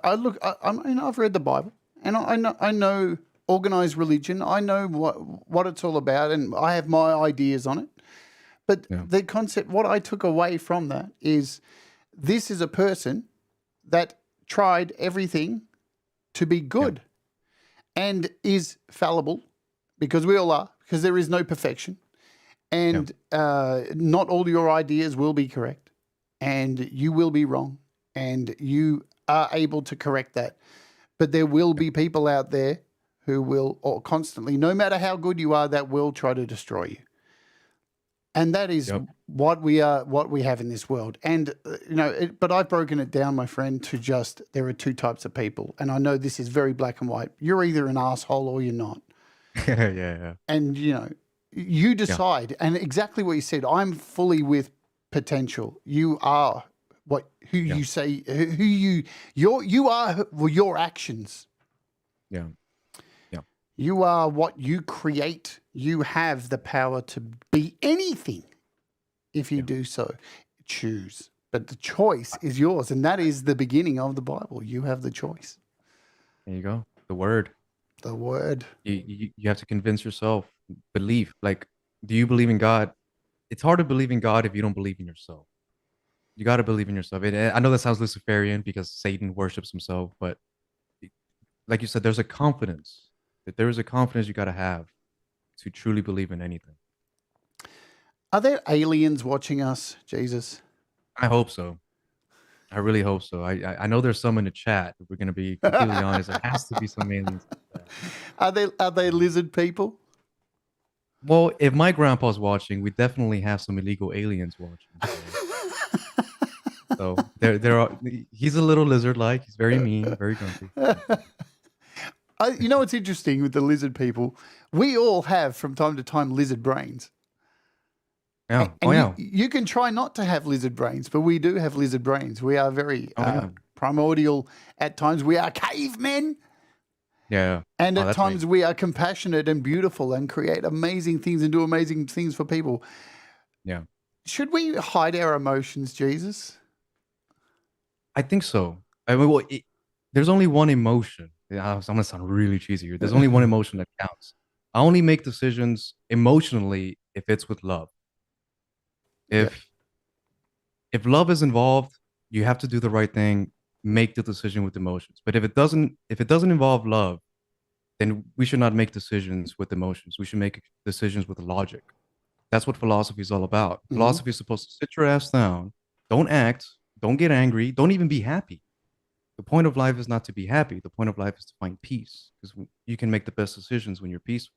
I look. I've read the Bible, and I know organized religion. I know what it's all about, and I have my ideas on it. But Yeah. the concept, what I took away from that is this is a person that tried everything to be Yeah. good and is fallible, because we all are, because there is no perfection. And not all your ideas will be correct, and you will be wrong, and you are able to correct that. But there will be people out there who will constantly, no matter how good you are, that will try to destroy you. And that is what we have in this world. And, but I've broken it down, my friend, to just there are two types of people. And I know this is very black and white. You're either an asshole or you're not. Yeah. And, you decide. And exactly what you said, I'm fully with potential. You are you say, you are your actions. Yeah. You are what you create. You have the power to be anything if you do so. Choose. But the choice is yours. And that is the beginning of the Bible. You have the choice. There you go. The word. The word. You have to convince yourself. Belief. Like, do you believe in God? It's hard to believe in God if you don't believe in yourself. You got to believe in yourself. And I know that sounds Luciferian because Satan worships himself, but like you said, there's a confidence. That there is a confidence you got to have to truly believe in anything. Are there aliens watching us, Jesus? I hope so. I really hope so. I know there's some in the chat. If we're going to be completely honest, there has to be some aliens. Are they lizard people? Well, if my grandpa's watching, we definitely have some illegal aliens watching. So there are. He's a little lizard-like. He's very mean, very grumpy. You know what's interesting with the lizard people? We all have, from time to time, lizard brains. Yeah. You can try not to have lizard brains, but we do have lizard brains. We are very primordial at times. We are cavemen. Yeah. And at times we are compassionate and beautiful and create amazing things and do amazing things for people. Yeah. Should we hide our emotions, Jesus? I think so. I mean, there's only one emotion. I'm going to sound really cheesy here. There's only one emotion that counts. I only make decisions emotionally if it's with love. If love is involved, you have to do the right thing, make the decision with emotions. But if it doesn't involve love, then we should not make decisions with emotions. We should make decisions with logic. That's what philosophy is all about. Mm-hmm. Philosophy is supposed to sit your ass down, don't act, don't get angry, don't even be happy. The point of life is not to be happy. The point of life is to find peace, because you can make the best decisions when you're peaceful.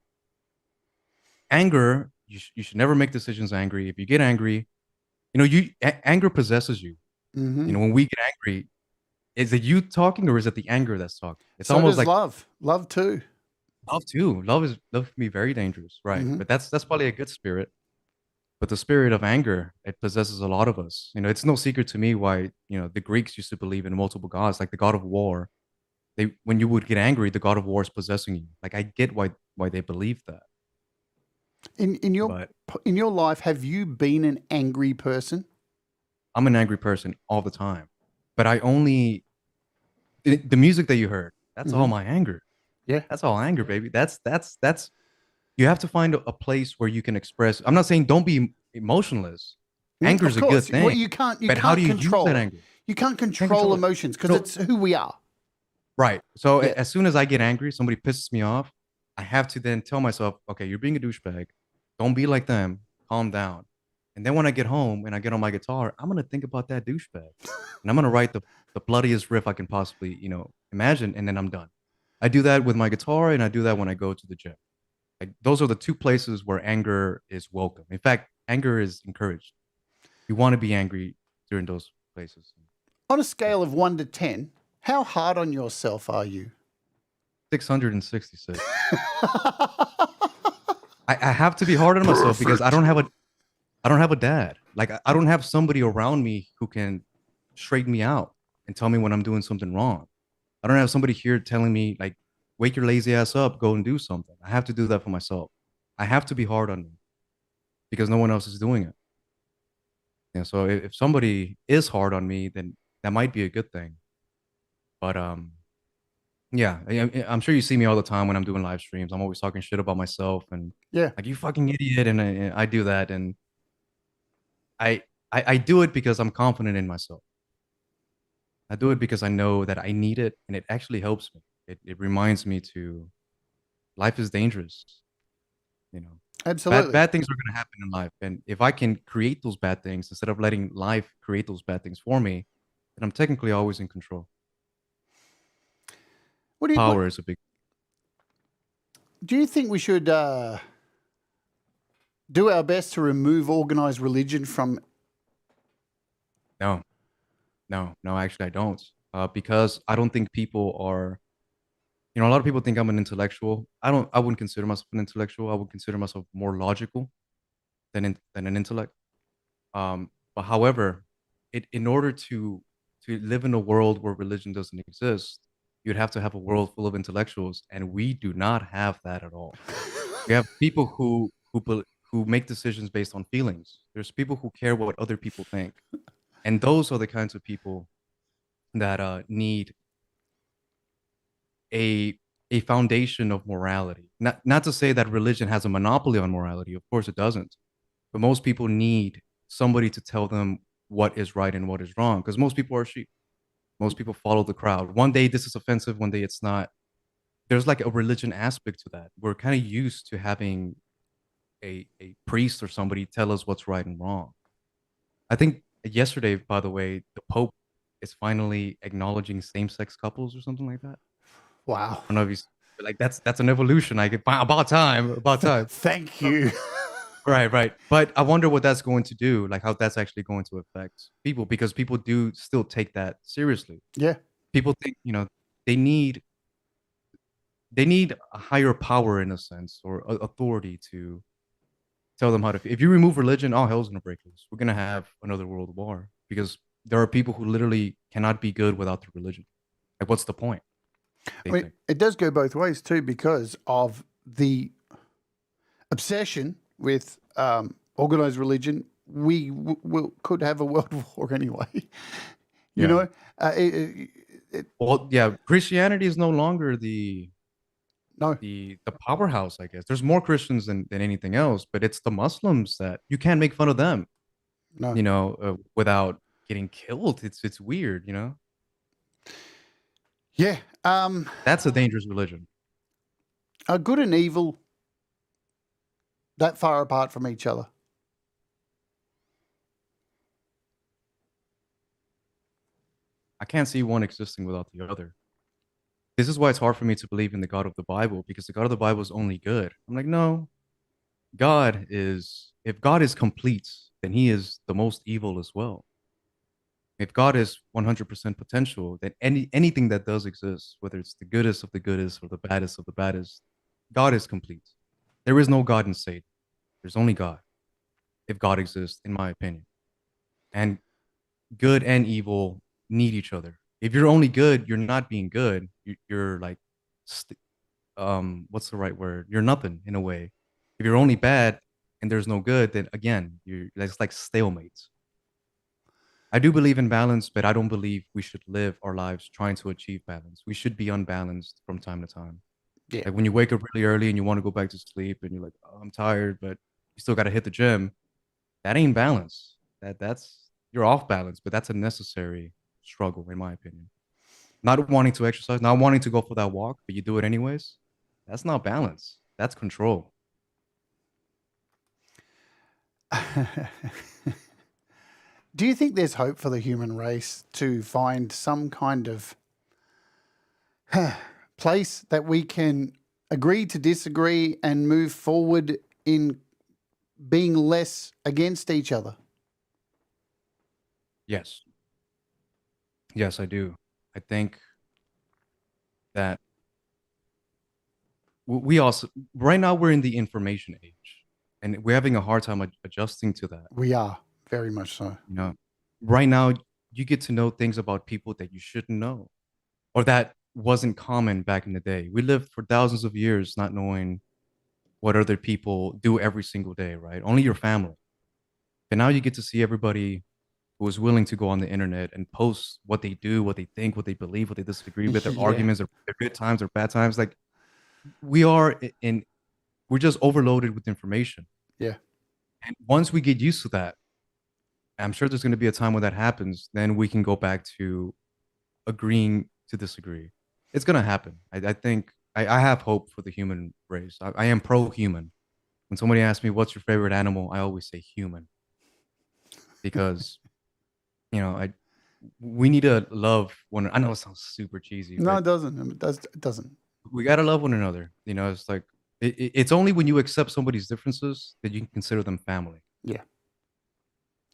Anger, you should never make decisions angry. If you get angry, anger possesses you. Mm-hmm. When we get angry, is it you talking or is it the anger that's talking? It's so almost does like love too. Love too. Love can be very dangerous, right? Mm-hmm. But that's probably a good spirit. But the spirit of anger, it possesses a lot of us. It's no secret to me why, the Greeks used to believe in multiple gods, like the god of war. When you would get angry, the god of war is possessing you. Like, I get why they believe that. In your life, have you been an angry person? I'm an angry person all the time. But the music that you heard, that's all my anger. Yeah. That's all anger, baby. That's you have to find a place where you can express. I'm not saying don't be emotionless. Anger is a good thing. Well, you can't how do you control use that anger? You can't control emotions because it's who we are. Right. So as soon as I get angry, somebody pisses me off, I have to then tell myself, okay, you're being a douchebag. Don't be like them. Calm down. And then when I get home and I get on my guitar, I'm gonna think about that douchebag, and I'm gonna write the bloodiest riff I can possibly, imagine, and then I'm done. I do that with my guitar, and I do that when I go to the gym. Like, those are the two places where anger is welcome. In fact, anger is encouraged. You want to be angry during those places. On a scale of 1 to 10, how hard on yourself are you? 666. I have to be hard on myself because I don't have a dad. Like, I don't have somebody around me who can straighten me out and tell me when I'm doing something wrong. I don't have somebody here telling me, like, wake your lazy ass up, go and do something. I have to do that for myself. I have to be hard on me because no one else is doing it. And so if somebody is hard on me, then that might be a good thing. But yeah, I'm sure you see me all the time when I'm doing live streams. I'm always talking shit about myself and like, you fucking idiot, and I do that, and I do it because I'm confident in myself. I do it because I know that I need it, and it actually helps me. It reminds me to life is dangerous, Absolutely. Bad things are going to happen in life, and if I can create those bad things instead of letting life create those bad things for me, then I'm technically always in control. What Power is a big. do you think we should do our best to remove organized religion from? No, no. Actually, I don't. Because I don't think people are. You know, a lot of people think I'm an intellectual. I don't. I wouldn't consider myself an intellectual. I would consider myself more logical than an intellect. But however, in order to live in a world where religion doesn't exist, you'd have to have a world full of intellectuals, and we do not have that at all. We have people who make decisions based on feelings. There's people who care what other people think, and those are the kinds of people that need a a foundation of morality. Not to say that religion has a monopoly on morality. Of course, it doesn't. But most people need somebody to tell them what is right and what is wrong, because most people are sheep. Most people follow the crowd. One day this is offensive, one day it's not. There's like a religion aspect to that. We're kind of used to having a priest or somebody tell us what's right and wrong. I think yesterday, by the way, the Pope is finally acknowledging same-sex couples or something like that. Wow. I don't know if you like that's an evolution. Like about time, about time. Thank you. Right, right. But I wonder what that's going to do, like how that's actually going to affect people, because people do still take that seriously. Yeah. People think, they need they need a higher power in a sense, or authority to tell them how to feel. If you remove religion, all hell's gonna break loose. We're gonna have another world war because there are people who literally cannot be good without the religion. Like, what's the point? I They mean, think. it does go both ways too because of the obsession with organized religion. We could have a world war anyway. You Yeah. know, Well, yeah, Christianity is no longer no, the powerhouse, I guess. There's more Christians than anything else, but it's the Muslims that you can't make fun of them, no. without getting killed. It's weird, Yeah. That's a dangerous religion. Are good and evil that far apart from each other? I can't see one existing without the other. This is why it's hard for me to believe in the God of the Bible, because the God of the Bible is only good. I'm like, no, if God is complete, then he is the most evil as well. If God is 100% potential, then anything that does exist, whether it's the goodest of the goodest or the baddest of the baddest, God is complete. There is no God in Satan. There's only God, if God exists, in my opinion. And good and evil need each other. If you're only good, you're not being good. You're like, what's the right word? You're nothing in a way. If you're only bad and there's no good, then again, that's like stalemates. I do believe in balance, but I don't believe we should live our lives trying to achieve balance. We should be unbalanced from time to time. Yeah. Like when you wake up really early and you want to go back to sleep and you're like, oh, I'm tired, but you still got to hit the gym. That ain't balance. That's you're off balance, but that's a necessary struggle, in my opinion. Not wanting to exercise, not wanting to go for that walk, but you do it anyways. That's not balance. That's control. Do you think there's hope for the human race to find some kind of place that we can agree to disagree and move forward in being less against each other? Yes. Yes, I do. I think that we also, right now, we're in the information age and we're having a hard time adjusting to that. We are, very much so. Right now, you get to know things about people that you shouldn't know, or that wasn't common back in the day. We lived for thousands of years not knowing what other people do every single day, right? Only your family. And now you get to see everybody who is willing to go on the internet and post what they do, what they think, what they believe, what they disagree with, their Yeah. arguments, their good times or bad times. Like, we are in, we're just overloaded with information. Yeah. And once we get used to that, I'm sure there's going to be a time when that happens. Then we can go back to agreeing to disagree. It's going to happen. I think I have hope for the human race. I am pro-human. when somebody asks me what's your favorite animal, I always say human because I we need to love one. I know it sounds super cheesy, No, but it doesn't. It doesn't. we gotta love one another. It's like it's only when you accept somebody's differences that you can consider them family. Yeah.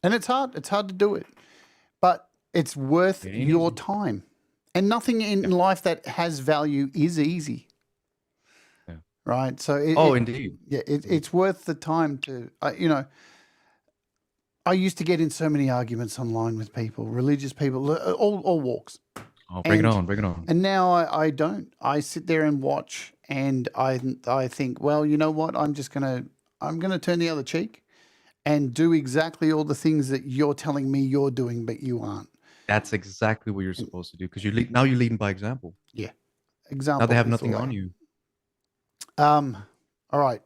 And it's hard. It's hard to do it. But it's worth It ain't your easy. time. And nothing in Yeah. life that has value is easy. Yeah. Right. So Indeed. it's worth the time to I used to get in so many arguments online with people, religious people, all walks. Oh, bring it on, bring it on. And now I don't. I sit there and watch, and I think, well, you know what? I'm gonna turn the other cheek and do exactly all the things that you're telling me you're doing, but you aren't. That's exactly what you're supposed to do because now you're leading by example. Yeah. Now they Example have is the nothing way. on you. All right.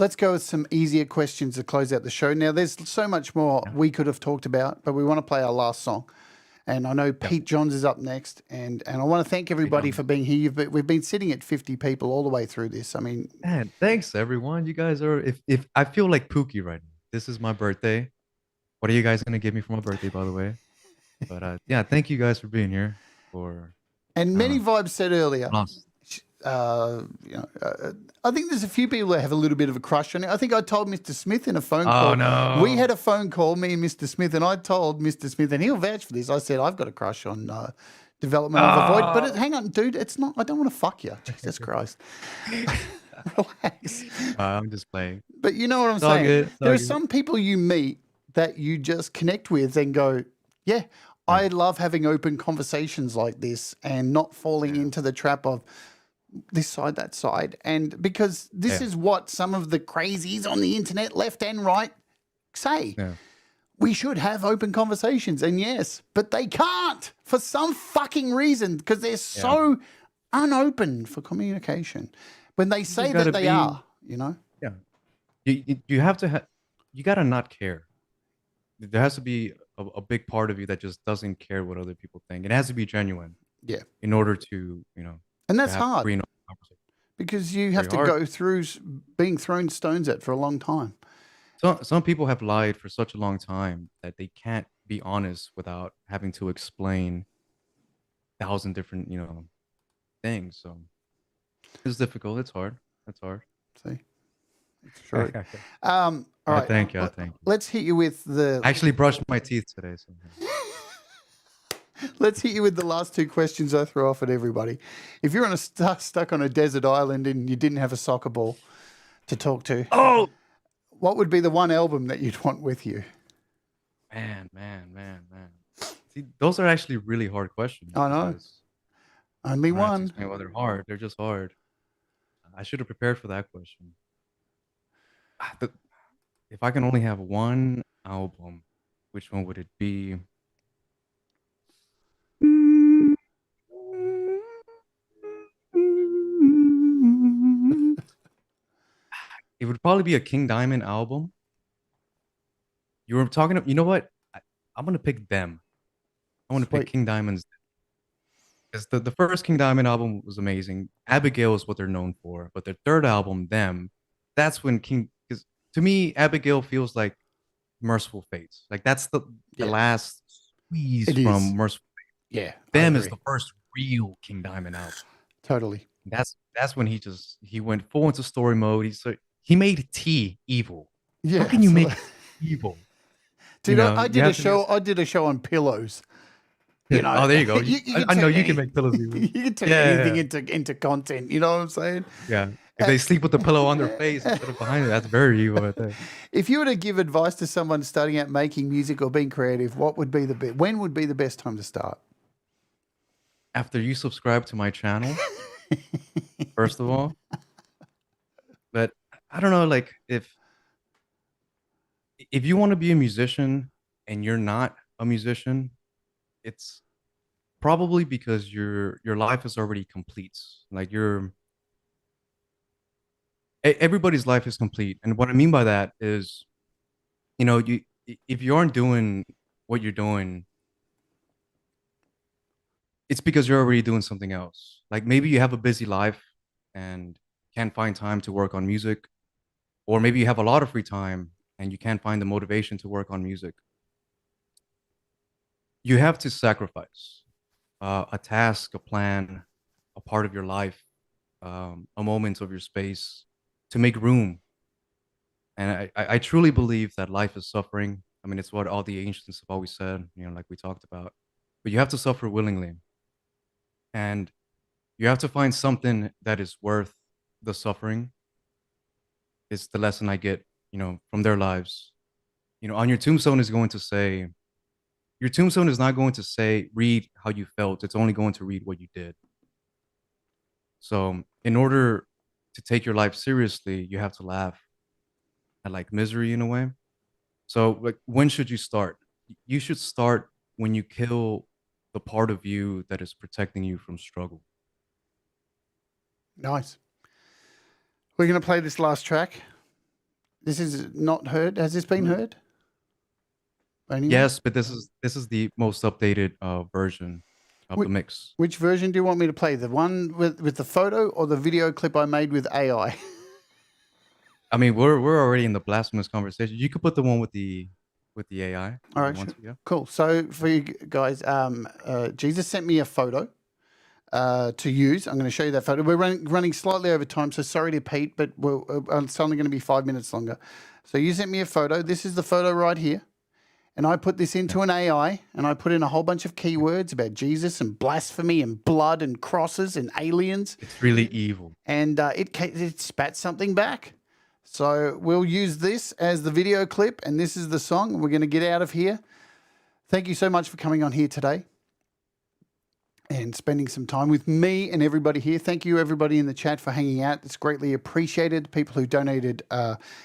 Let's go with some easier questions to close out the show. Now, there's so much more we could have talked about, but we want to play our last song. And I know Pete Johns is up next, and I want to thank everybody for being here. We've been sitting at 50 people all the way through this. I mean, Man, thanks everyone. You guys are if I feel like Pookie right now. This is my birthday. What are you guys gonna give me for my birthday, by the way? But yeah, thank you guys for being here. And I don't Many know. Vibes said earlier, Lost. I think there's a few people that have a little bit of a crush on it. I think I told Mr. Smith in a phone Oh call. no. We had a phone call, me and Mr. Smith, and I told Mr. Smith, and he'll vouch for this. I said, I've got a crush on Development of a Void. But hang on, dude, it's not, I don't want to fuck you. Jesus Christ. Relax. I'm just playing. But you know what I'm It's all saying? good. It's all There are good. some people you meet that you just connect with and go, yeah, I love having open conversations like this and not falling into the trap of this side, that side. And because this is what some of the crazies on the internet, left and right, say. Yeah. We should have open conversations. And yes, but they can't for some fucking reason because they're so unopen for communication. When they say that they are, Yeah. You have to you gotta not care. There has to be a big part of you that just doesn't care what other people think. It has to be genuine. Yeah. In order to, And that's to have hard free and open conversation. because you have to Very hard. go through being thrown stones at for a long time. Some people have lied for such a long time that they can't be honest without having to explain 1,000 different, things. So it's difficult. It's hard. It's hard. See? It's true. All right. Thank you. Thank you. Let's hit you with the I actually brushed my teeth today. So. Let's hit you with the last two questions I throw off at everybody. If you're on stuck on a desert island and you didn't have a soccer ball to talk to, what would be the one album that you'd want with you? Man. See, those are actually really hard questions. I know. Only one. Well, they're hard. They're just hard. I should have prepared for that question. If I can only have one album, which one would it be? It would probably be a King Diamond album. You were talking, you know what? I'm going to pick them. I want to pick King Diamond's. Because the first King Diamond album was amazing. Abigail is what they're known for. But their third album, Them, that's when because to me, Abigail feels like Merciful Fates. Like that's the last squeeze from Merciful Fates. Yeah. Them is the first real King Diamond album. Totally. That's when he went full into story mode. He made T evil. Yeah. How can you make evil? Dude, I did a show on pillows. Oh, there you go. I know you can make pillows evil. You can turn anything into content. You know what I'm saying? Yeah. If they sleep with the pillow on their face instead of behind it, that's very evil right there. If you were to give advice to someone starting out making music or being creative, when would be the best time to start? After you subscribe to my channel, first of all. But I don't know, like if you want to be a musician and you're not a musician, it's probably because your life is already complete. Like everybody's life is complete. And what I mean by that is, if you aren't doing what you're doing, it's because you're already doing something else. Like maybe you have a busy life and can't find time to work on music, or maybe you have a lot of free time and you can't find the motivation to work on music. You have to sacrifice a task, a plan, a part of your life, a moment of your space to make room. And I truly believe that life is suffering. I mean, it's what all the ancients have always said, like we talked about. But you have to suffer willingly. And you have to find something that is worth the suffering. It's the lesson I get, from their lives. On your tombstone is going to say, your tombstone is not going to say, read how you felt. It's only going to read what you did. So in order to take your life seriously, you have to laugh at like misery in a way. So like, when should you start? You should start when you kill the part of you that is protecting you from struggle. Nice. We're going to play this last track. This is not heard. Has this been heard? Anyone? Yes, but this is the most updated version of the mix. Which version do you want me to play? The one with the photo or the video clip I made with AI? I mean, we're already in the blasphemous conversation. You could put the one with the AI. All right, yeah. Cool. So for you guys, Jesus sent me a photo to use. I'm going to show you that photo. We're running slightly over time, so sorry to Pete, but it's only going to be 5 minutes longer. So you sent me a photo. This is the photo right here. And I put this into an AI, and I put in a whole bunch of keywords about Jesus and blasphemy and blood and crosses and aliens. It's really evil. And it spat something back. So we'll use this as the video clip, and this is the song. We're going to get out of here. Thank you so much for coming on here today and spending some time with me and everybody here. Thank you, everybody in the chat, for hanging out. It's greatly appreciated. People who donated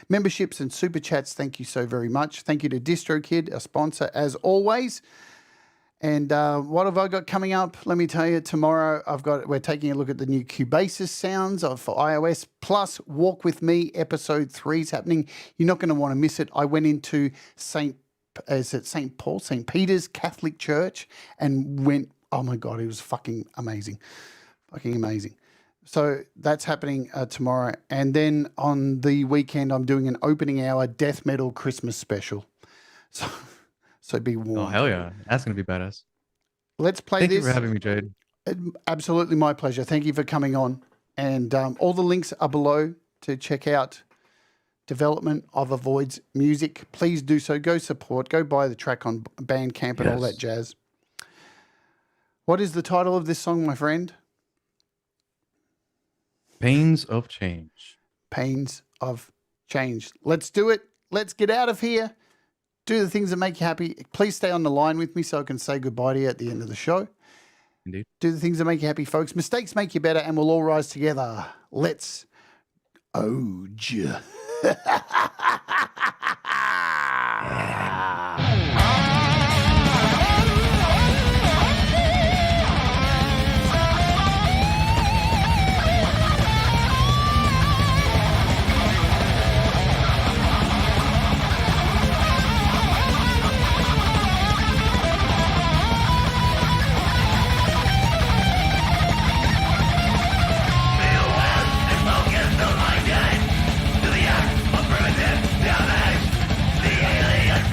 memberships and super chats, thank you so very much. Thank you to DistroKid, a sponsor, as always. And what have I got coming up? Let me tell you, tomorrow we're taking a look at the new Cubasis sounds for iOS, plus Walk With Me episode 3 is happening. You're not going to want to miss it. I went into St. Peter's Catholic Church and went, oh my God, it was fucking amazing. Fucking amazing. So that's happening tomorrow. And then on the weekend, I'm doing an opening hour death metal Christmas special. So be warned. Oh, hell yeah. That's going to be badass. Let's play Thank this. you for having me, Jade. Absolutely my pleasure. Thank you for coming on. And all the links are below to check out development of Avoid's music. Please do so. Go support. Go buy the track on Bandcamp and all that jazz. What is the title of this song, my friend? Pains of Change. Pains of Change. Let's do it. Let's get out of here. Do the things that make you happy. Please stay on the line with me so I can say goodbye to you at the end of the show. Indeed. Do the things that make you happy, folks. Mistakes make you better, and we'll all rise together. Let's Oge. To the act of primitive damage, the alien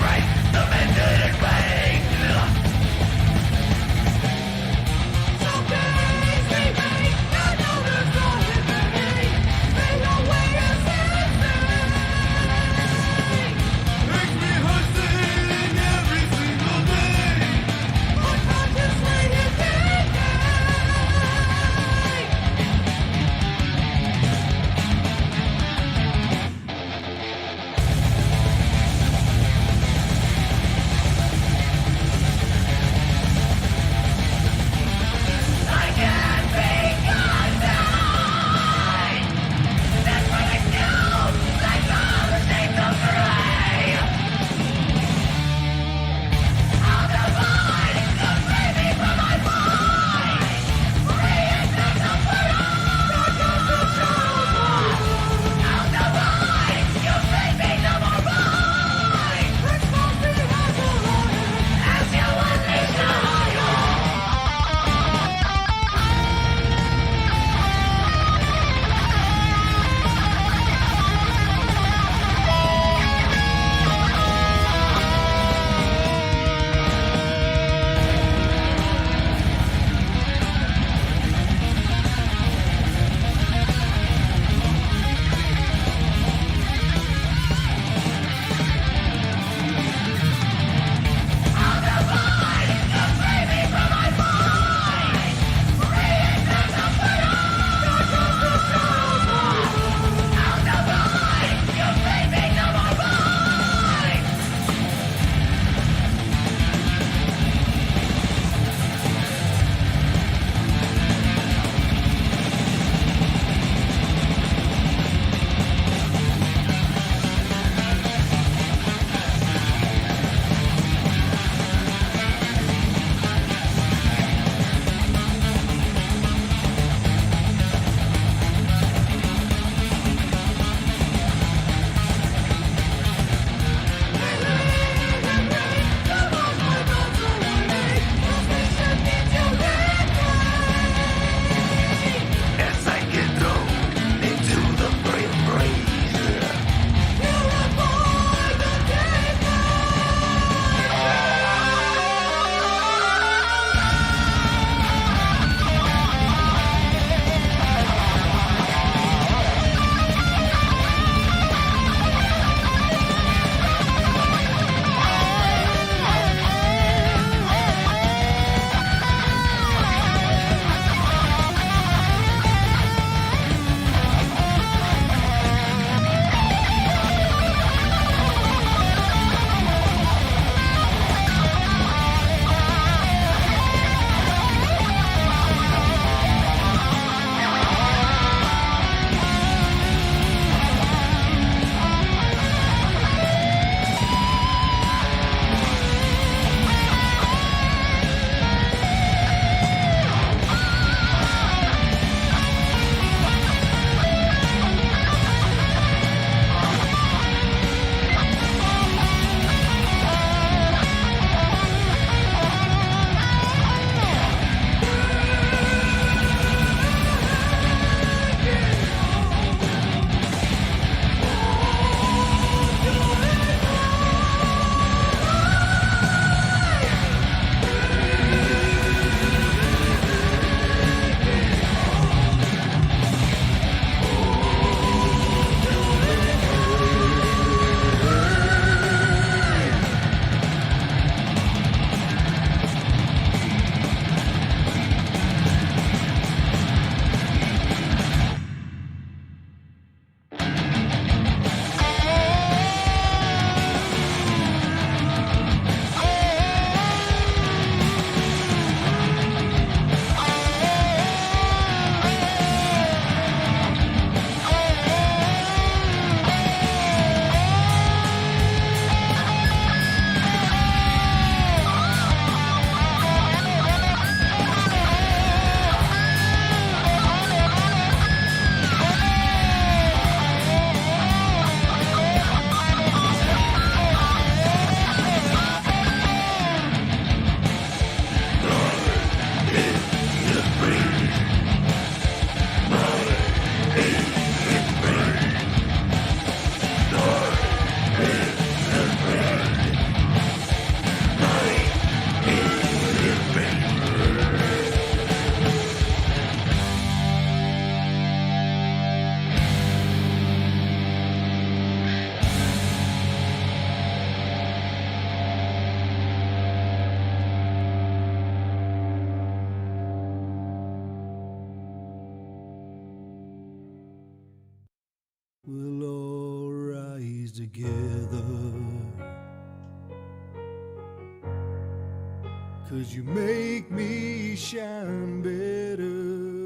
'cause you make me shine better.